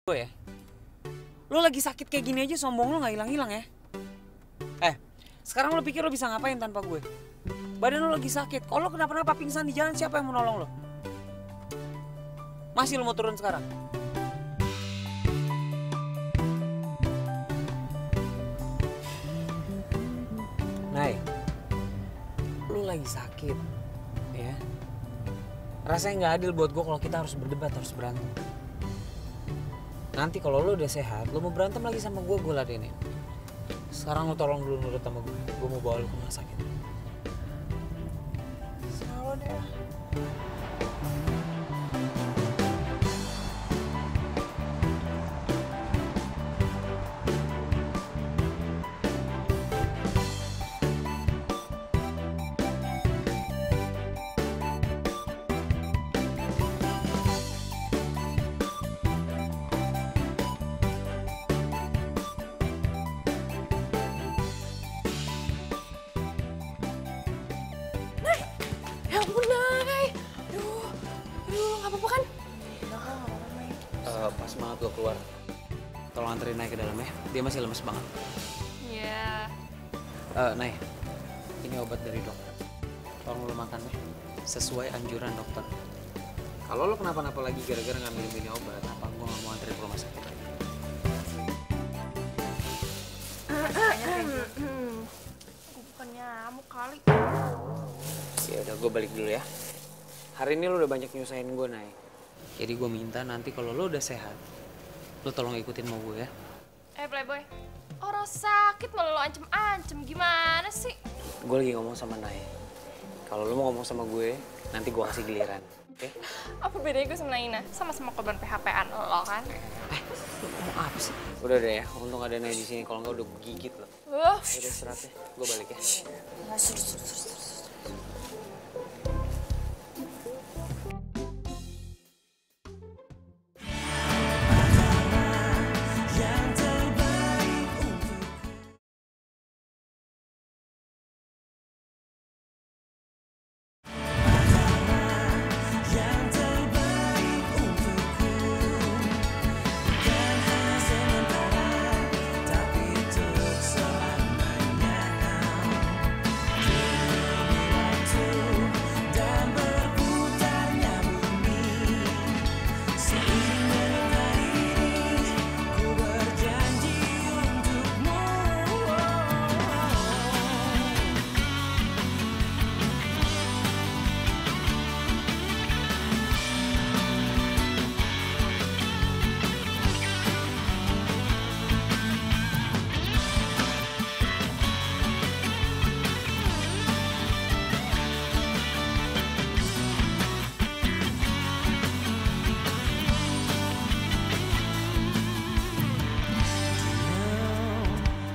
Lo ya, lo lagi sakit kayak gini aja sombong lo nggak hilang-hilang ya. Sekarang lo pikir lo bisa ngapain tanpa gue? Badan lo lagi sakit, kalau lo kenapa-napa pingsan di jalan siapa yang mau nolong lo? Masih lo mau turun sekarang? Nay, lo lagi sakit, ya. Rasanya nggak adil buat gue kalau kita harus berdebat, harus berantem. Nanti kalau lo udah sehat, lo mau berantem lagi sama gue ladenin. Sekarang lo tolong dulu nurut sama gue mau bawa lo ke rumah sakit. Salah deh. pas banget gue keluar. Tolong anterin Nay ke dalam ya, dia masih lemes banget. Iya. Nay, ini obat dari dokter. Tolong lo makan ya, sesuai anjuran dokter. Kalau lo kenapa-napa lagi gara-gara ngambil ini obat, apa gue gak mau anterin ke rumah sakit lagi? Gue bukan nyamuk kali. Ya udah, gue balik dulu ya. Hari ini lo udah banyak nyusahin gue, Nay. Jadi gue minta nanti kalau lo udah sehat, lo tolong ikutin mau gue ya. Playboy, orang sakit malah lo ancem-ancem, gimana sih? Gue lagi ngomong sama Nay. Kalau lo mau ngomong sama gue, nanti gue kasih giliran, oke? Apa bedanya gue sama Naina? Sama-sama korban PHP-an lo kan? Lo ngomong apa sih? Udah deh ya, untung ada Nay di sini. Kalau nggak udah gue gigit lo. Wah, Udah istirahat ya, gue balik ya.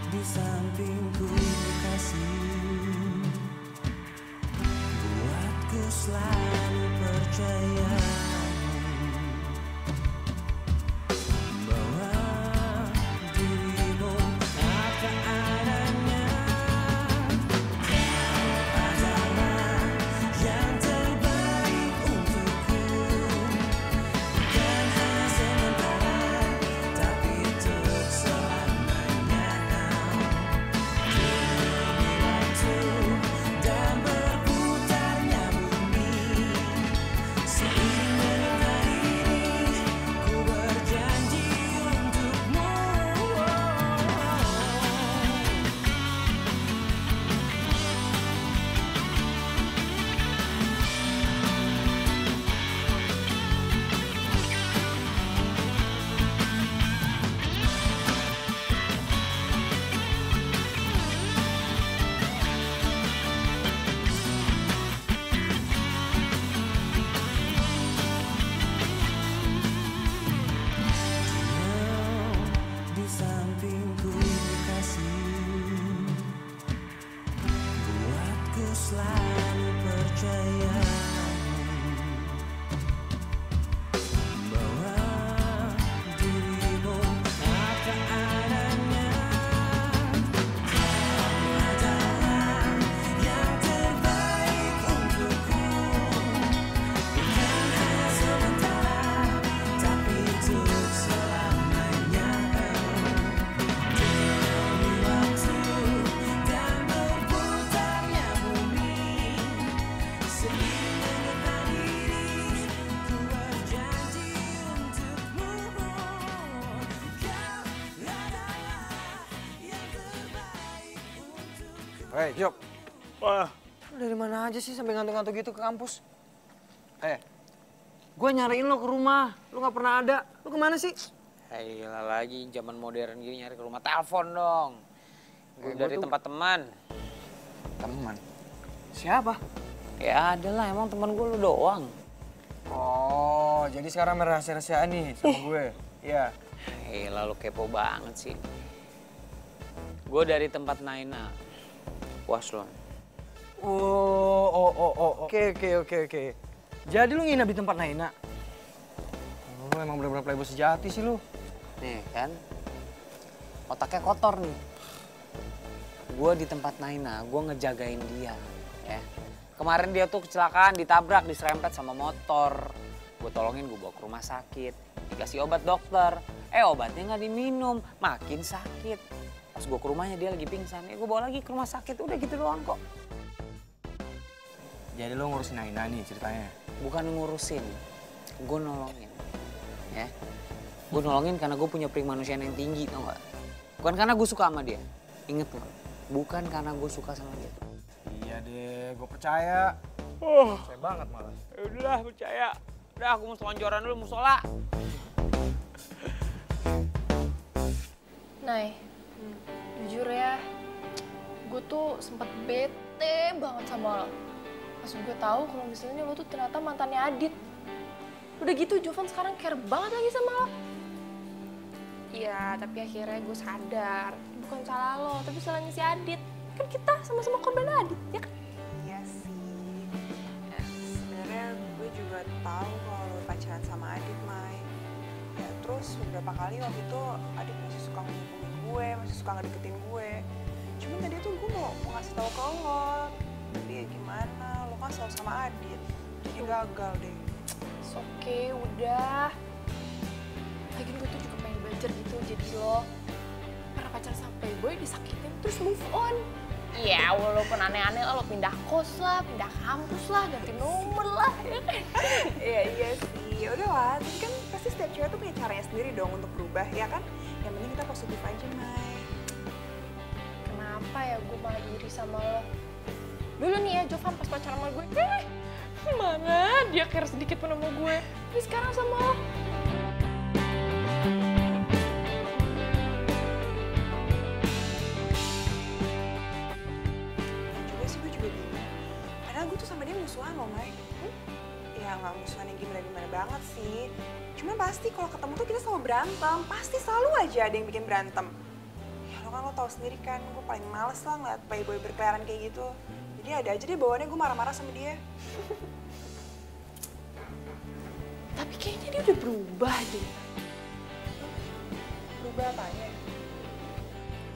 Di sampingku kasih, buatku selalu percaya bahwa dirimu apa adanya. Kau adalah yang terbaik untukku, bukan hanya sementara, tapi untuk selamanya. Dan berputarnya bumi, seiring dengan ini ku berjanji untukmu. Di sampingku kasih, buatku selalu percaya bahwa dirimu apa adanya. Kau adalah yang terbaik untukku, bukan hanya sementara, tapi untuk selamanya. Demi waktu dan berputarnya bumi, seiring dengan diri ku berjanji untukmu. Kau adalah yang terbaik untukku. Hei, Job. Wah. Lu dari mana aja sih sampai ngantuk-ngantuk gitu ke kampus? Gue nyariin lo ke rumah, lu nggak pernah ada. Lu kemana sih? Lah lagi zaman modern gini nyari ke rumah, telepon dong. Gue dari tempat teman. Teman? Siapa? Ya ada lah, emang teman gue lu doang. Oh, jadi sekarang merahasia-rahasiaan nih sama gue. Iya. Lah lu kepo banget sih. Gue dari tempat Naina. Puas lo. Oke. Jadi lu nginep di tempat Naina? Lu emang bener-bener playboy sejati sih lu. Nih kan, otaknya kotor nih. Gue di tempat Naina, gue ngejagain dia. Ya. Kemarin dia tuh kecelakaan, ditabrak, diserempet sama motor. Gue tolongin, gue bawa ke rumah sakit. dikasih obat dokter. Obatnya nggak diminum, makin sakit. Pas gue ke rumahnya dia lagi pingsan, gue bawa lagi ke rumah sakit, udah gitu doang kok. Jadi lo ngurusin Naina nih ceritanya? Bukan ngurusin, gue nolongin. Ya, gue nolongin karena gue punya peri manusiaan yang tinggi, tau gak? Bukan karena gue suka sama dia, inget lo, bukan karena gue suka sama dia. Iya deh, gue percaya. Percaya banget malah. Udah percaya, udah aku mau selonjoran dulu, musola. Nay, jujur ya, gue tuh sempet bete banget sama lo. Pas gue tahu kalau misalnya lo tuh ternyata mantannya Adit. Udah gitu Jovan sekarang care banget lagi sama lo. Iya, tapi akhirnya gue sadar, bukan salah lo, tapi salahnya si Adit. Kan kita sama-sama korban Adit, ya kan? Iya sih. Sebenarnya gue juga tahu kalau lo pacaran sama Adit, Mai. Ya terus beberapa kali waktu itu Adit masih suka menghubungi gue, masih suka ngedeketin gue. Cuman tadi tuh gue mau ngasih tahu ke lo. Tapi ya gimana, lo kan selalu sama Adit. Jadi gagal deh. Oke, udah. Lagian gue tuh juga pengen belajar gitu, jadi lo pernah pacaran sama playboy, disakitin, terus move on. Iya, walaupun aneh-aneh lo pindah kos lah, pindah kampus lah, ganti nomor lah, ya kan? Iya sih, ya udahlah. Tapi kan pasti setiap cewek tuh punya caranya sendiri dong untuk berubah, ya kan? Yang penting kita positif aja, Mai. Kenapa ya gue malah iri sama lo? Dulu nih ya, Jovan pas pacaran sama gue, mana dia care sedikit pun sama gue. Tapi sekarang sama lo. Juga sih gue juga bingung. Padahal gue tuh sama dia musuhan loh, Mai. Ya nggak musuhan yang gimana-gimana banget sih. Cuma pasti kalau ketemu tuh kita selalu berantem. Pasti selalu aja ada yang bikin berantem. Ya lo tau sendiri kan, gue paling males lah ngeliat playboy berkeliaran kayak gitu. Jadi ada aja deh bawaannya gue marah-marah sama dia. Tapi kayaknya dia udah berubah deh. Berubah apanya?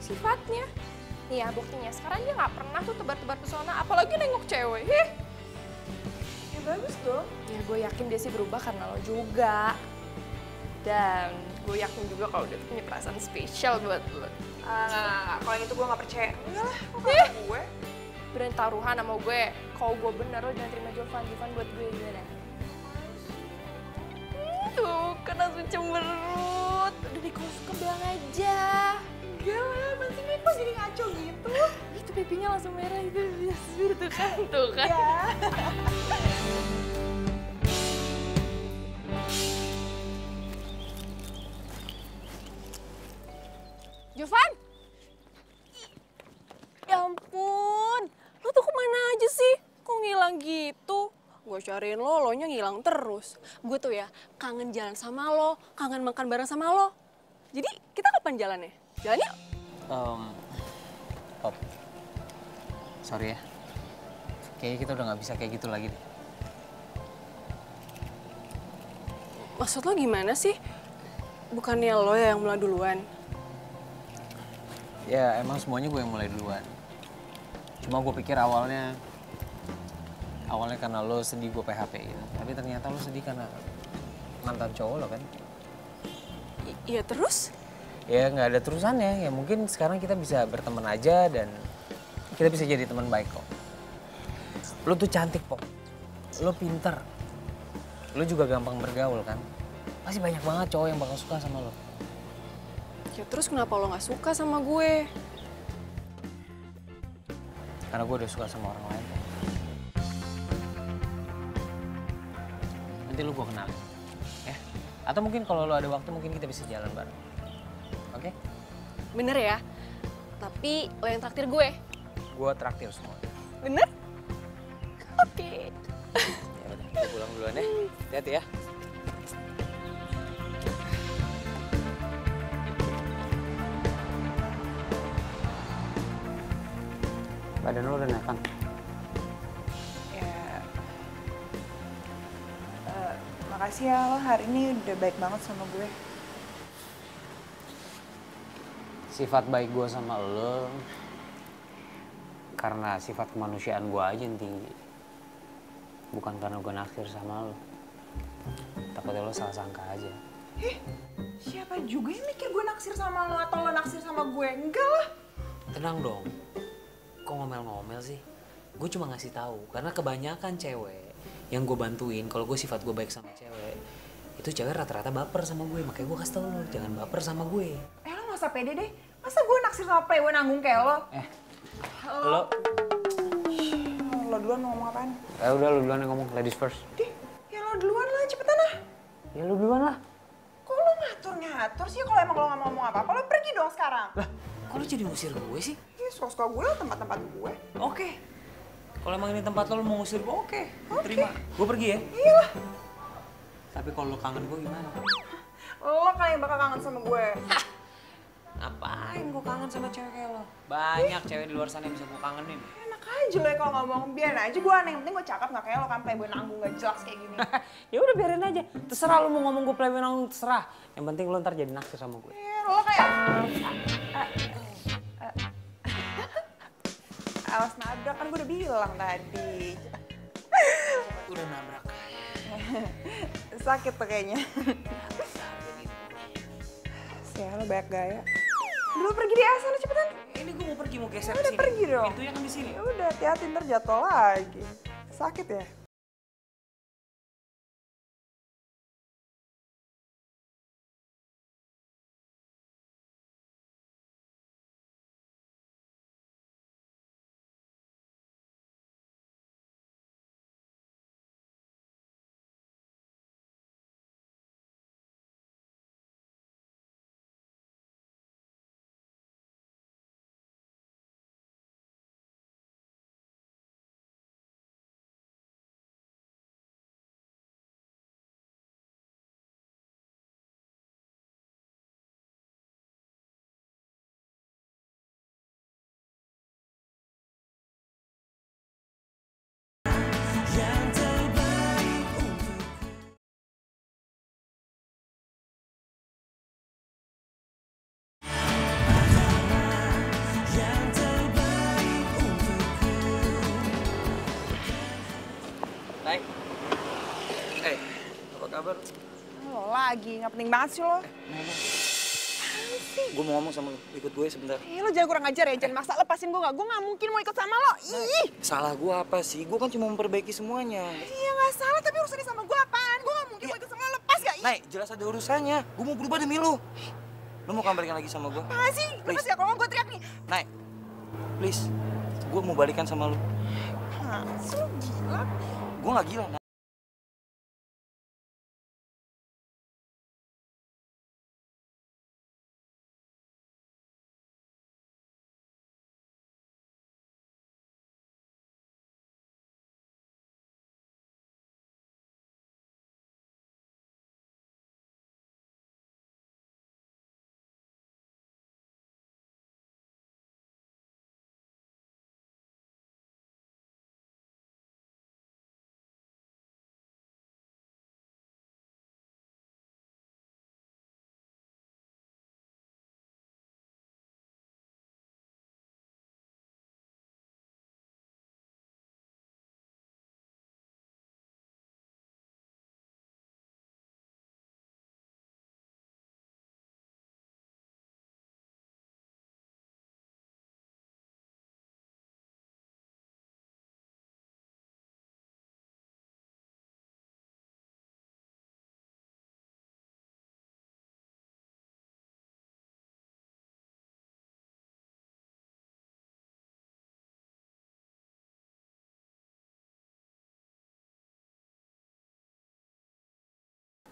Sifatnya. Nih ya buktinya, sekarang dia nggak pernah tuh tebar-tebar pesona, apalagi nengok cewek. Ya bagus dong. Ya gue yakin dia sih berubah karena lo juga. Dan gue yakin juga kalau dia tuh punya perasaan spesial buat lo. Kalau yang itu gue nggak percaya. Enggak lah, kok kata gue. Berani taruhan sama gue, kalau gue bener lo jangan terima Jovan buat gue gimana? Tuh, kan langsung cemberut. Udah deh, kalau suka bilang aja. Enggak lah, masih kok jadi ngaco gitu. Itu pipinya langsung merah itu, tuh kan, tuh kan. Ya. Jovan! Ya ampun, lo tuh kemana aja sih? Kok ngilang gitu? Gue cariin lo nya ngilang terus. Gue tuh ya kangen jalan sama lo, kangen makan bareng sama lo. Jadi kita kapan jalannya? Jalan yuk? Pop, sorry ya. Kayaknya kita udah nggak bisa kayak gitu lagi deh. Maksud lo gimana sih? Bukannya lo yang mulai duluan? Ya emang semuanya gue yang mulai duluan. Cuma gue pikir awalnya karena lo sedih gue PHP gitu. Tapi ternyata lo sedih karena mantan cowok lo kan. Iya terus? Ya nggak ada terusannya. Ya mungkin sekarang kita bisa berteman aja dan kita bisa jadi teman baik kok. Lo tuh cantik, Pop. Lo pinter. Lo juga gampang bergaul kan. Pasti banyak banget cowok yang bakal suka sama lo. Ya terus kenapa lo gak suka sama gue? Karena gue udah suka sama orang lain. Nanti lo gue kenalin. Ya? Atau mungkin kalau lo ada waktu mungkin kita bisa jalan bareng. Oke? Bener ya? Tapi lo yang traktir gue. Gue traktir semua. Bener? Oke. Ya udah, kita pulang duluan ya. Hati-hati ya. Badan lo udah naik kan? Ya, makasih ya lo hari ini udah baik banget sama gue. Sifat baik gue sama lo karena sifat kemanusiaan gue aja yang tinggi. Bukan karena gue naksir sama lo. Takutnya lo salah sangka aja. Ih, siapa juga yang mikir gue naksir sama lo atau lo naksir sama gue? Enggak lah. Tenang dong. Kok ngomel-ngomel sih? Gue cuma ngasih tahu karena kebanyakan cewek yang gue bantuin, kalau gue sifat gue baik sama cewek, itu cewek rata-rata baper sama gue. Makanya gue kasih tau lo, jangan baper sama gue. Lo gak usah pede deh. Masa gue naksir sama playboy nanggung kayak lo? Lo? Lo duluan mau ngomong apaan? Udah lu duluan yang ngomong, ladies first. Dih, ya lo duluan lah, cepetan lah. Ya lu duluan lah. Kok lo ngatur sih kalau emang lo gak mau ngomong apa-apa? Lo pergi dong sekarang. Lah, kok lu jadi ngusir gue sih? Iya, suka-suka gue lah tempat-tempat gue. Oke. Kalau emang ini tempat lo mau ngusir gue, oke. Terima. Gue pergi ya? Iya lah. Tapi kalau lo kangen gue gimana? Lo kali yang bakal kangen sama gue. Ngapain gue kangen sama cewek kayak lo? Banyak cewek di luar sana yang bisa gue kangenin. Enak aja lo ya kalau ngomong. Biarin aja gue aneh. Yang penting gue cakep gak kayak lo kan playboy nanggung gak jelas kayak gini. Ya udah biarin aja. Terserah lo mau ngomong gue playboy nanggung, terserah. Yang penting lo ntar jadi naksir sama gue. Iya, lo kayak... Awas nabrak, kan gue udah bilang tadi. Udah nabrak. Sakit tuh kayaknya. Sial, lo banyak gaya. Lo pergi di sana cepetan. Ini gue mau pergi, mau geser Udah ke sini. pergi dong. Pintunya kan di sini. Ya udah, hati-hati ntar jatuh lagi. Sakit ya? Yang terbaik untukku. Yang terbaik untukku. Naik. Apa kabar? Lo lagi, gak penting banget sih lo. Gue mau ngomong sama lu, ikut gue sebentar. Lo jangan kurang ajar ya, jangan maksa lepasin gue gak. Gue gak mungkin mau ikut sama lo. Ih. Salah gue apa sih? Gue kan cuma memperbaiki semuanya. Iya gak salah, tapi urusannya sama gue apaan? Gue gak mungkin mau ikut sama lo, lepas gak? Ih. Naik, jelas ada urusannya. Gue mau berubah demi lu. Lu mau balikan lagi sama gue? Apa sih? Lepas ya, kalau gue teriak nih. Naik, please. Gue mau balikan sama lu. Hah, sih lo gila? Gue gak gila, Naik.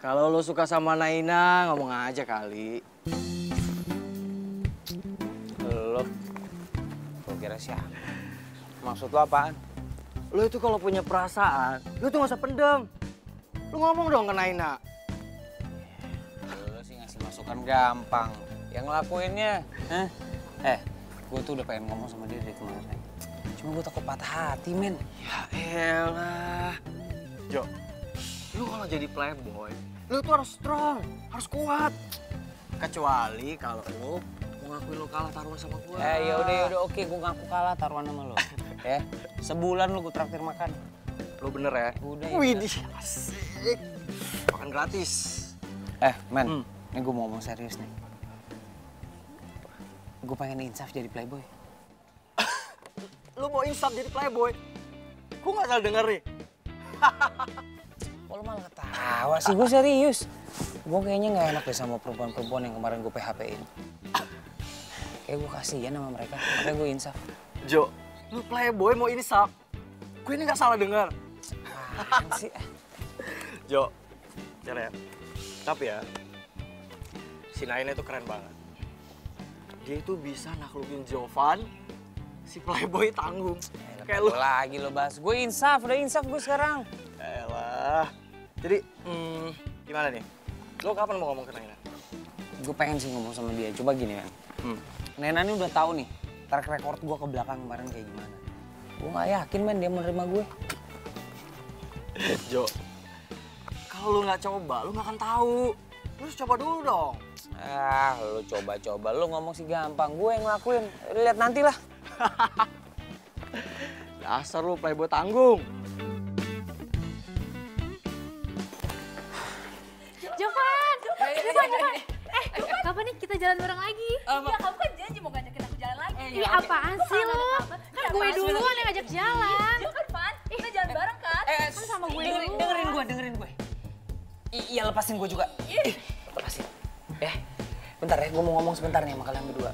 Kalau lo suka sama Naina, ngomong aja kali. Lo kira siapa? Maksud lo apaan? Lo itu kalau punya perasaan, lo tuh gak usah pendem. Lo ngomong dong ke Naina. Lo sih ngasih masukan gampang. Yang ngelakuinnya, gue tuh udah pengen ngomong sama dia dari kemarin. Cuma gue takut patah hati, men. Ya elah. Jo, lo kalau jadi playboy, lo tuh harus strong, harus kuat. Kecuali kalau lo mau ngakuin lo kalah taruhan sama gue. Ya udah oke, gue ngaku kalah taruhan sama lo. Ya, sebulan lo gue traktir makan. Lo bener ya? Udah ya. Widih, asik. Makan gratis. Men, ini gue mau ngomong serius nih. Gue pengen insaf jadi playboy. Lu mau insaf jadi playboy? Gue gak salah denger nih. Kok lu malah ketawa sih? Gue serius. Gue kayaknya gak enak deh sama perempuan-perempuan yang kemarin gue PHP-in. Kayak gue kasihan sama mereka, makanya gue insaf. Jo, lu playboy mau insaf? Gue ini gak salah denger. Apaan sih? Jo, ya. Tapi ya, si Naina itu keren banget. Dia itu bisa naklukin Jovan, si playboy tanggung. Kayak lu. Lagi lo bahas. Gue insaf, udah insaf gue sekarang. Elah. Jadi, gimana nih? Lo kapan mau ngomong ke Naina? Gue pengen sih ngomong sama dia. Coba gini, men. Nena ini udah tahu nih track record gue ke belakang kemarin kayak gimana. Gue gak yakin, men, dia menerima gue. Jo, kalau lu nggak coba, lu nggak akan tahu. Lu harus coba dulu dong. Lu coba-coba. Lu ngomong sih gampang. Gue yang ngelakuin. Lihat nanti lah. Dasar lu playboy tanggung. Jovan! Kapan nih kita jalan bareng lagi? Iya, kamu kan janji mau ngajakin aku jalan lagi. Ini apaan sih lo? Kan gue duluan yang ngajak jalan. Iya kan, Van? Kita jalan bareng kan? Kan sama gue dulu. Dengerin gue. Iya, lepasin gue juga. Lepasin. Bentar ya, gue mau ngomong sebentar nih sama kalian berdua.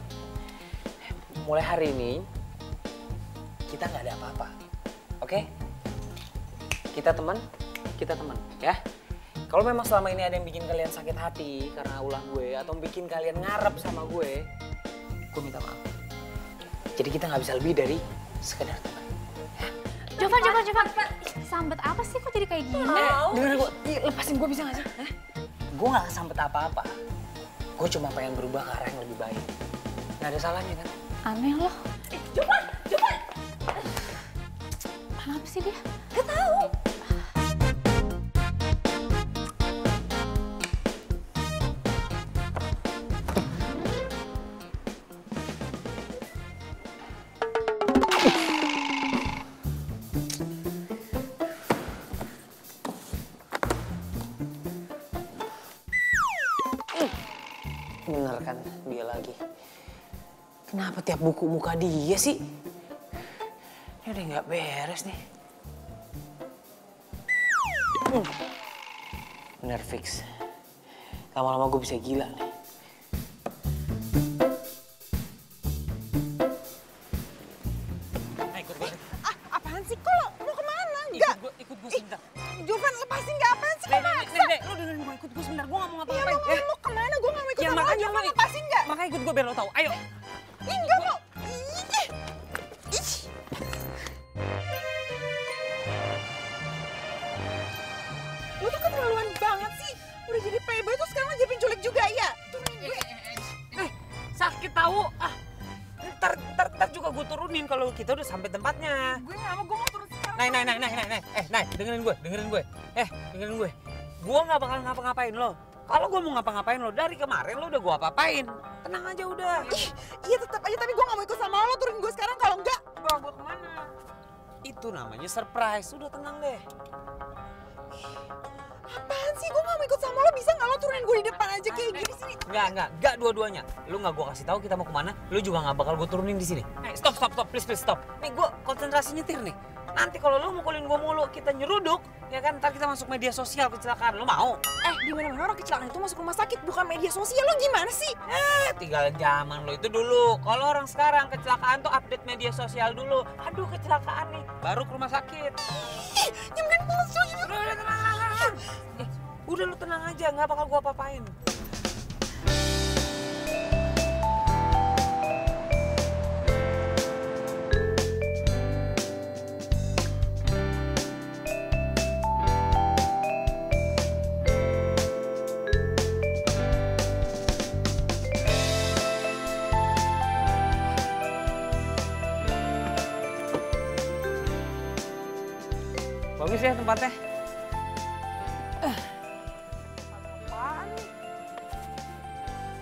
Mulai hari ini, kita nggak ada apa-apa. Oke? Kita teman, ya. Kalau memang selama ini ada yang bikin kalian sakit hati karena ulah gue, atau bikin kalian ngarep sama gue minta maaf. Jadi kita nggak bisa lebih dari sekedar teman. Jovan. Sambet apa sih kok jadi kayak gini? Dengerin gue, lepasin gue bisa nggak sih? Gue nggak kesambet apa-apa. Gue cuma pengen berubah ke arah yang lebih baik. Nggak ada salahnya kan? Aneh loh. Jovan! Kenapa sih dia? Gak tahu. Bener kan dia lagi. Kenapa tiap buku muka dia sih? Ini udah nggak beres nih. Bener fix. Lama-lama gue bisa gila nih. Apaan sih? Kok lo mau kemana? Enggak. Ikut gue sebentar. Jovan, lepasin nggak? Apaan sih? Kok maksa? Nek, lo dengerin gue, ikut gue sebentar. Gue nggak mau Iya, ngapa-ngapain. lo mau kemana? Gue nggak mau ikut Ya, sama lo. makanya Jovan, lo- lepasin nggak? Makanya ikut gue biar lo tahu. Ayo. Enggak mau. Ih. Lo tuh keterlaluan banget sih. Udah jadi playboy tuh sekarang lo jadi penculik juga ya? Turunin gue. Sakit tahu. Ntar juga gue turunin kalau kita udah sampai tempatnya. Gue nggak mau, gue mau turun sekarang. Nay, dengerin gue. Dengerin gue. Gue nggak bakal ngapa-ngapain lo. Kalau gue mau ngapa-ngapain lo, dari kemarin lo udah gue apa-apain. Tenang aja udah. Iya tetap aja, tapi gue nggak mau ikut sama lo. Turunin gue sekarang, kalau enggak bawa gue kemana? Itu namanya surprise. Udah tenang deh. Apaan sih? Gue nggak mau ikut sama lo. Bisa nggak lo turunin gue di depan aja kayak gini sini? Enggak dua-duanya. Lu nggak gue kasih tahu kita mau kemana, lu juga nggak bakal gue turunin di sini. Stop, please stop. Nih gue konsentrasi nyetir nih. Nanti kalau lu mukulin gue mulu, kita nyeruduk, ya kan? Ntar kita masuk media sosial kecelakaan. Lu mau? Di mana-mana orang kecelakaan itu masuk rumah sakit, bukan media sosial. Lo gimana sih? Tinggal zaman lo itu dulu. Kalau orang sekarang kecelakaan tuh update media sosial dulu. Aduh kecelakaan nih, baru ke rumah sakit. Jangan palsu. Udah tenang. Udah lu tenang aja, nggak bakal gue apa-apain. Bagus ya tempatnya.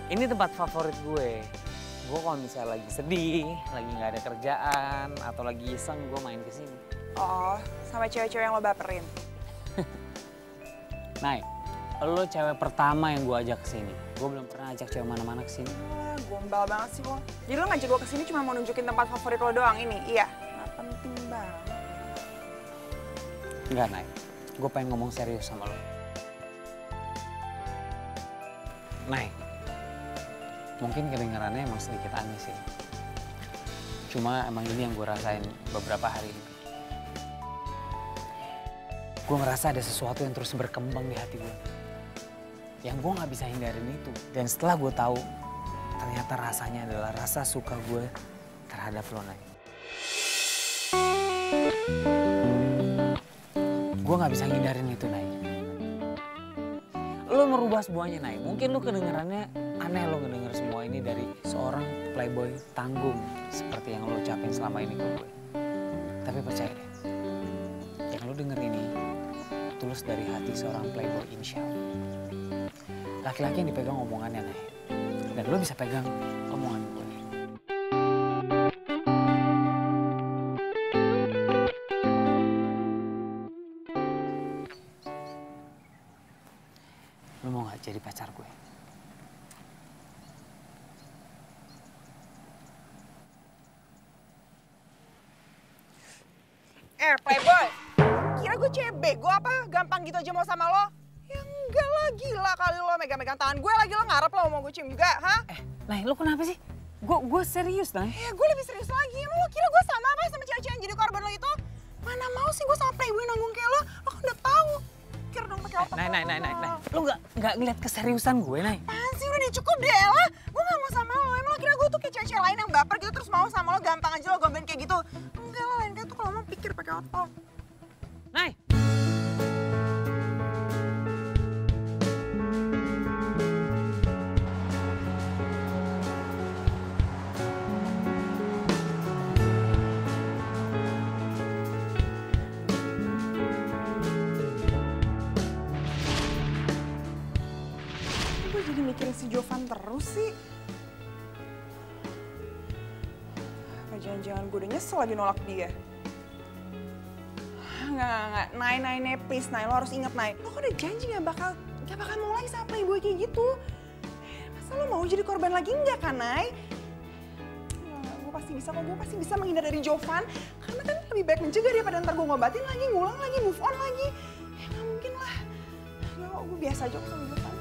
Ini tempat favorit gue. Gue kalau misalnya lagi sedih, lagi nggak ada kerjaan, atau lagi iseng, gue main ke sini. Oh, sama cewek-cewek yang lo baperin. Nay, lo cewek pertama yang gue ajak ke sini. Gue belum pernah ajak cewek mana-mana ke sini. Alah, gombal banget sih lo. Jadi lo ngajak gue kesini cuma mau nunjukin tempat favorit lo doang ini? Iya? Nah, penting banget. Enggak, Nay. Gue pengen ngomong serius sama lo. Nay, mungkin kedengarannya emang sedikit aneh sih. Cuma emang ini yang gue rasain beberapa hari ini. Gue ngerasa ada sesuatu yang terus berkembang di hati gue. Yang gue gak bisa hindarin itu. Dan setelah gue tahu, ternyata rasanya adalah rasa suka gue terhadap lo, Nay. Gue gak bisa hindarin itu, Nay. Lo merubah semuanya, Nay. Mungkin lo kedengarannya aneh lo ngedenger semua ini dari seorang playboy tanggung seperti yang lo ucapin selama ini ke gue. Tapi percaya deh, yang lo denger ini tulus dari hati seorang playboy insya Allah. Laki-laki yang dipegang omongannya, Nay. Dan lo bisa pegang omongan gue. Lo mau gak jadi pacar gue? Playboy, kira gue cewek bego apa? Gampang gitu aja mau sama lo? Ya enggak lah, gila kali lo megang-megang tangan gue lagi, lo ngarep lo mau gue cium juga, ha? Nay, lo kenapa sih? Gue serius, Nay. Gue lebih serius lagi. Lo kira gue sama apa sama cewek-cewek yang jadi korban lo itu? Mana mau sih gue sama playboy nanggung kayak lo kan udah tahu. Kira dong pakai otak. Nay. Lo nggak ngeliat keseriusan gue, Nay. Apaan sih, udah cukup deh lah. Gue gak mau sama lo. Emang lo kira gue tuh kayak cewek-cewek lain yang baper gitu terus mau sama lo gampang aja lo gombalin kayak gitu? Enggak lah, lain kayak tuh kalau mau pikir pakai otak. Nay. Gue jadi mikirin si Jovan terus sih. Apa jangan-jangan gue udah nyesel lagi nolak dia? Enggak. Nay, please, Nay. Lo harus inget, Nay. Lo kan udah janji gak bakal mulai sama playboy kayak gitu. Masa lo mau jadi korban lagi enggak kan, Nay? Gue pasti bisa kok. Gue pasti bisa menghindar dari Jovan. Karena kan lebih baik mencegah daripada ntar gue ngobatin lagi, ngulang lagi, move on lagi. Ya gak mungkin lah. Gak kok, gue biasa aja kok sama Jovan.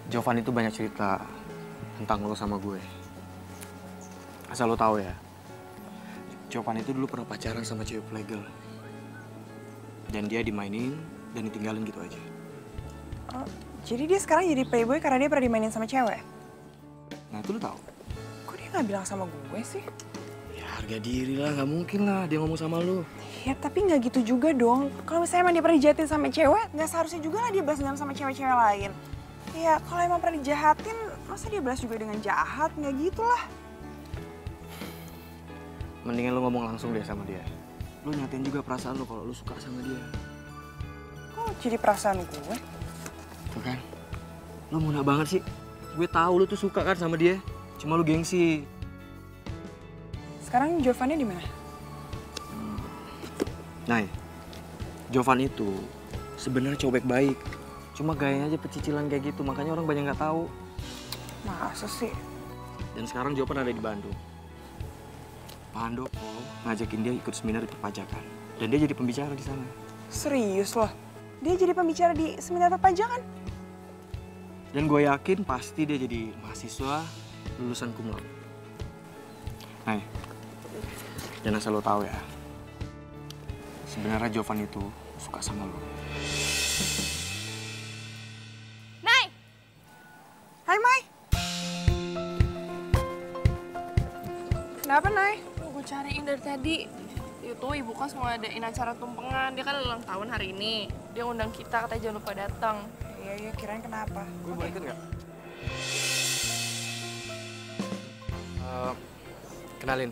Jovan itu banyak cerita tentang lo sama gue. Asal lo tahu ya, Jovan itu dulu pernah pacaran sama cewek playgirl. Dan dia dimainin dan ditinggalin gitu aja. Oh, jadi dia sekarang jadi playboy karena dia pernah dimainin sama cewek? Nah itu lo tahu? Kok dia nggak bilang sama gue sih? Ya harga diri lah, nggak mungkin lah dia ngomong sama lo. Ya tapi nggak gitu juga dong. Kalau misalnya emang dia pernah dijahatin sama cewek, nggak seharusnya juga lah dia balas dendam sama cewek-cewek lain. Ya kalau emang pernah dijahatin, masa dia balas juga dengan jahat? Nggak gitu lah. Mendingan lo ngomong langsung deh sama dia. Lo nyatain juga perasaan lo kalau lo suka sama dia. Kok jadi perasaan gue? Tuh kan, lo muna banget sih. Gue tahu lo tuh suka kan sama dia. Cuma lo gengsi. Sekarang Jovannya di mana? Nah, Jovan itu sebenarnya cowok baik. Cuma gayanya aja pecicilan kayak gitu, makanya orang banyak nggak tahu. Masa sih? Dan sekarang Jovan ada di Bandung. Pak Handoko ngajakin dia ikut seminar di perpajakan. Dan dia jadi pembicara di sana. Serius loh? Dia jadi pembicara di seminar perpajakan? Dan gue yakin pasti dia jadi mahasiswa lulusan cum laude. Nah, dan asal lo tahu ya, sebenarnya Jovan itu suka sama lo. Nay! Hai Mai! Kenapa Nay? Gue cariin dari tadi. Itu ibu kos mau adain acara tumpengan. Dia kan ulang tahun hari ini. Dia undang kita, katanya jangan lupa datang. Iya, kirain kenapa? Gue boleh ikut nggak? Kenalin.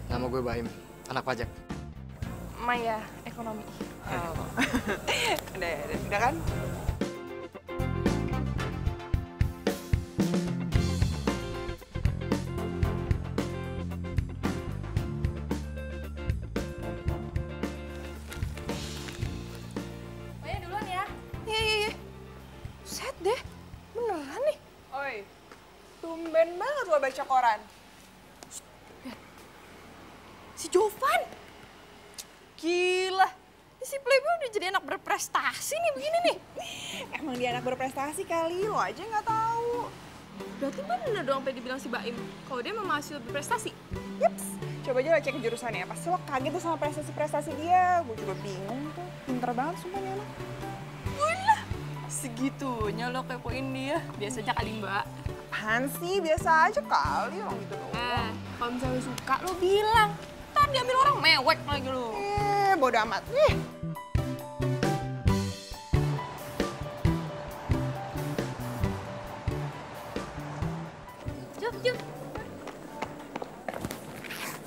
Nama gue Baim, anak pajak. Maya, ekonomi. Oh. udah kan? Maya duluan ya. Iya. Set deh, beneran nih. Oi, tumben banget lo baca koran. Si Jovan. Gila. Si Playboy udah jadi anak berprestasi nih begini nih. Emang dia anak berprestasi kali, lo aja nggak tahu. Berarti bener dong apa yang dibilang si Baim. Kalau dia memang mahasiswa berprestasi. Yups, coba aja lo cek jurusannya. Pasti lo kaget tuh sama prestasi-prestasi dia. Gue juga bingung tuh. Pinter banget sumpah nih anak. Wah, segitunya lo kepoin dia. Biasanya kali Mbak. Apaan sih? Biasa aja kali orang gitu doang. Kalau misalnya suka lo bilang. Ntar diambil orang mewek lagi lo. Bodo amat. Nih.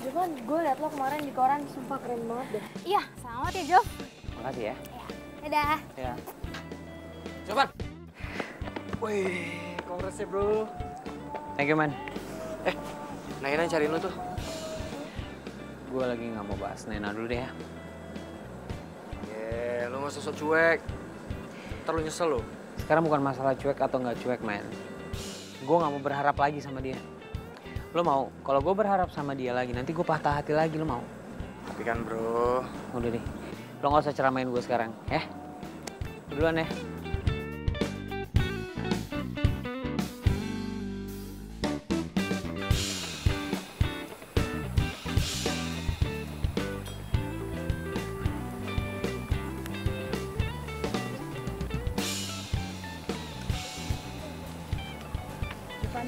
Jovan, gue liat lo kemarin di koran, sumpah keren banget deh. Iya, selamat ya Jov. Makasih ya. Dadah. Ya. Jovan. Wih, kongres ya bro. Thank you, man. Naina cariin lo tuh. Gue lagi nggak mau bahas Nena dulu deh ya. Lo gak sosok cuek. Ntar lo nyesel lo. Sekarang bukan masalah cuek atau nggak cuek, man. Gue nggak mau berharap lagi sama dia. Lo mau? Kalau gue berharap sama dia lagi, nanti gue patah hati lagi, lo mau? Tapi kan bro. Udah deh. Lo nggak usah ceramain gue sekarang, ya? Duluan ya. Jovan,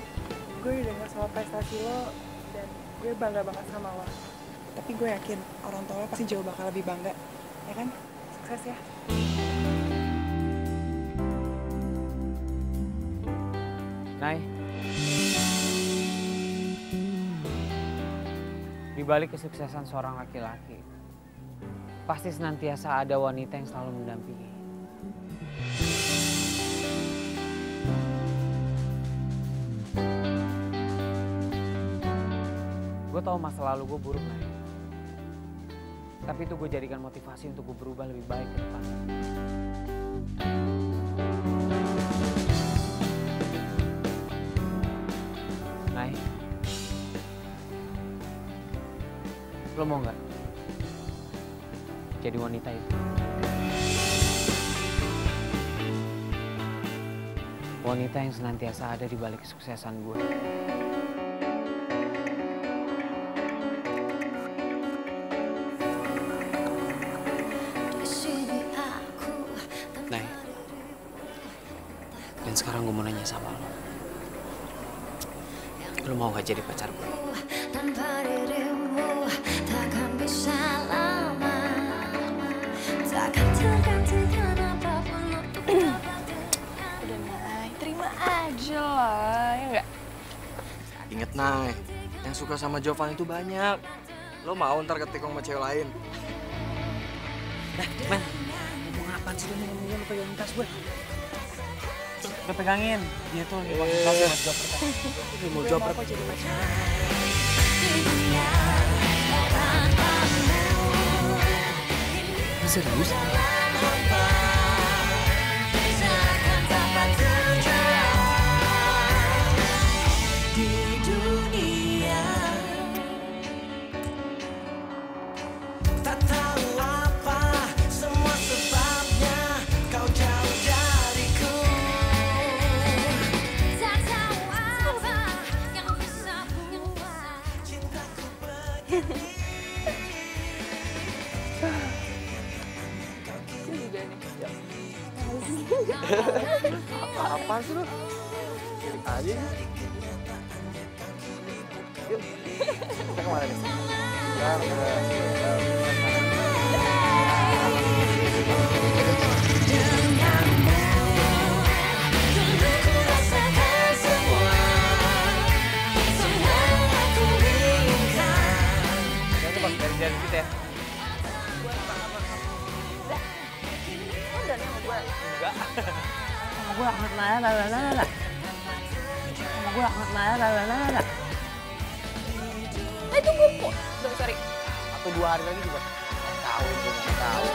gue udah dengar soal prestasi lo dan gue bangga banget sama lo. Tapi gue yakin orang tua lo pasti jauh bakal lebih bangga, ya kan? Sukses ya. Nay. Di balik kesuksesan seorang laki-laki, pasti senantiasa ada wanita yang selalu mendampingi. Gue tahu masa lalu gue buruk, Nay. Tapi itu gue jadikan motivasi untuk gue berubah lebih baik ke depan. Nay, lo mau nggak jadi wanita itu? Wanita yang senantiasa ada di balik kesuksesan gue. Nay, dan sekarang gue mau nanya sama lo. Lo mau gak jadi pacar gue? Tanpa dirimu takkan bisa lama, takkan tergantikan apapun untuk Udah Nay, terima aja lah, ya nggak? Ingat Nay, yang suka sama Jovan itu banyak. Lo mau ntar ketikung sama cewek lain? Man, ngomong apaan sih lo ngomongnya lo pegangin tas gue? Udah pegangin, dia tuh lagi konsultasi buat job kita. Dia mau job Kok jadi pacar? Serius? di dunia. Tak tahu apa semua sebabnya kau jauh dariku. Tak tahu apa yang bisa mengubah Cintaku begini. Apaan sih lo? Kirik aja ya. Yuk, kita kemana nih? Bentar, Dulu ku rasakan semua yang aku inginkan. Jangan lupa dari jalan kita ya. Lo udah nih sama gue. Enggak. Sama gue akan lala. Sama gue akan lala. Tunggu, sorry. 1-2 hari lagi juga. Tahu, gue nggak tahu.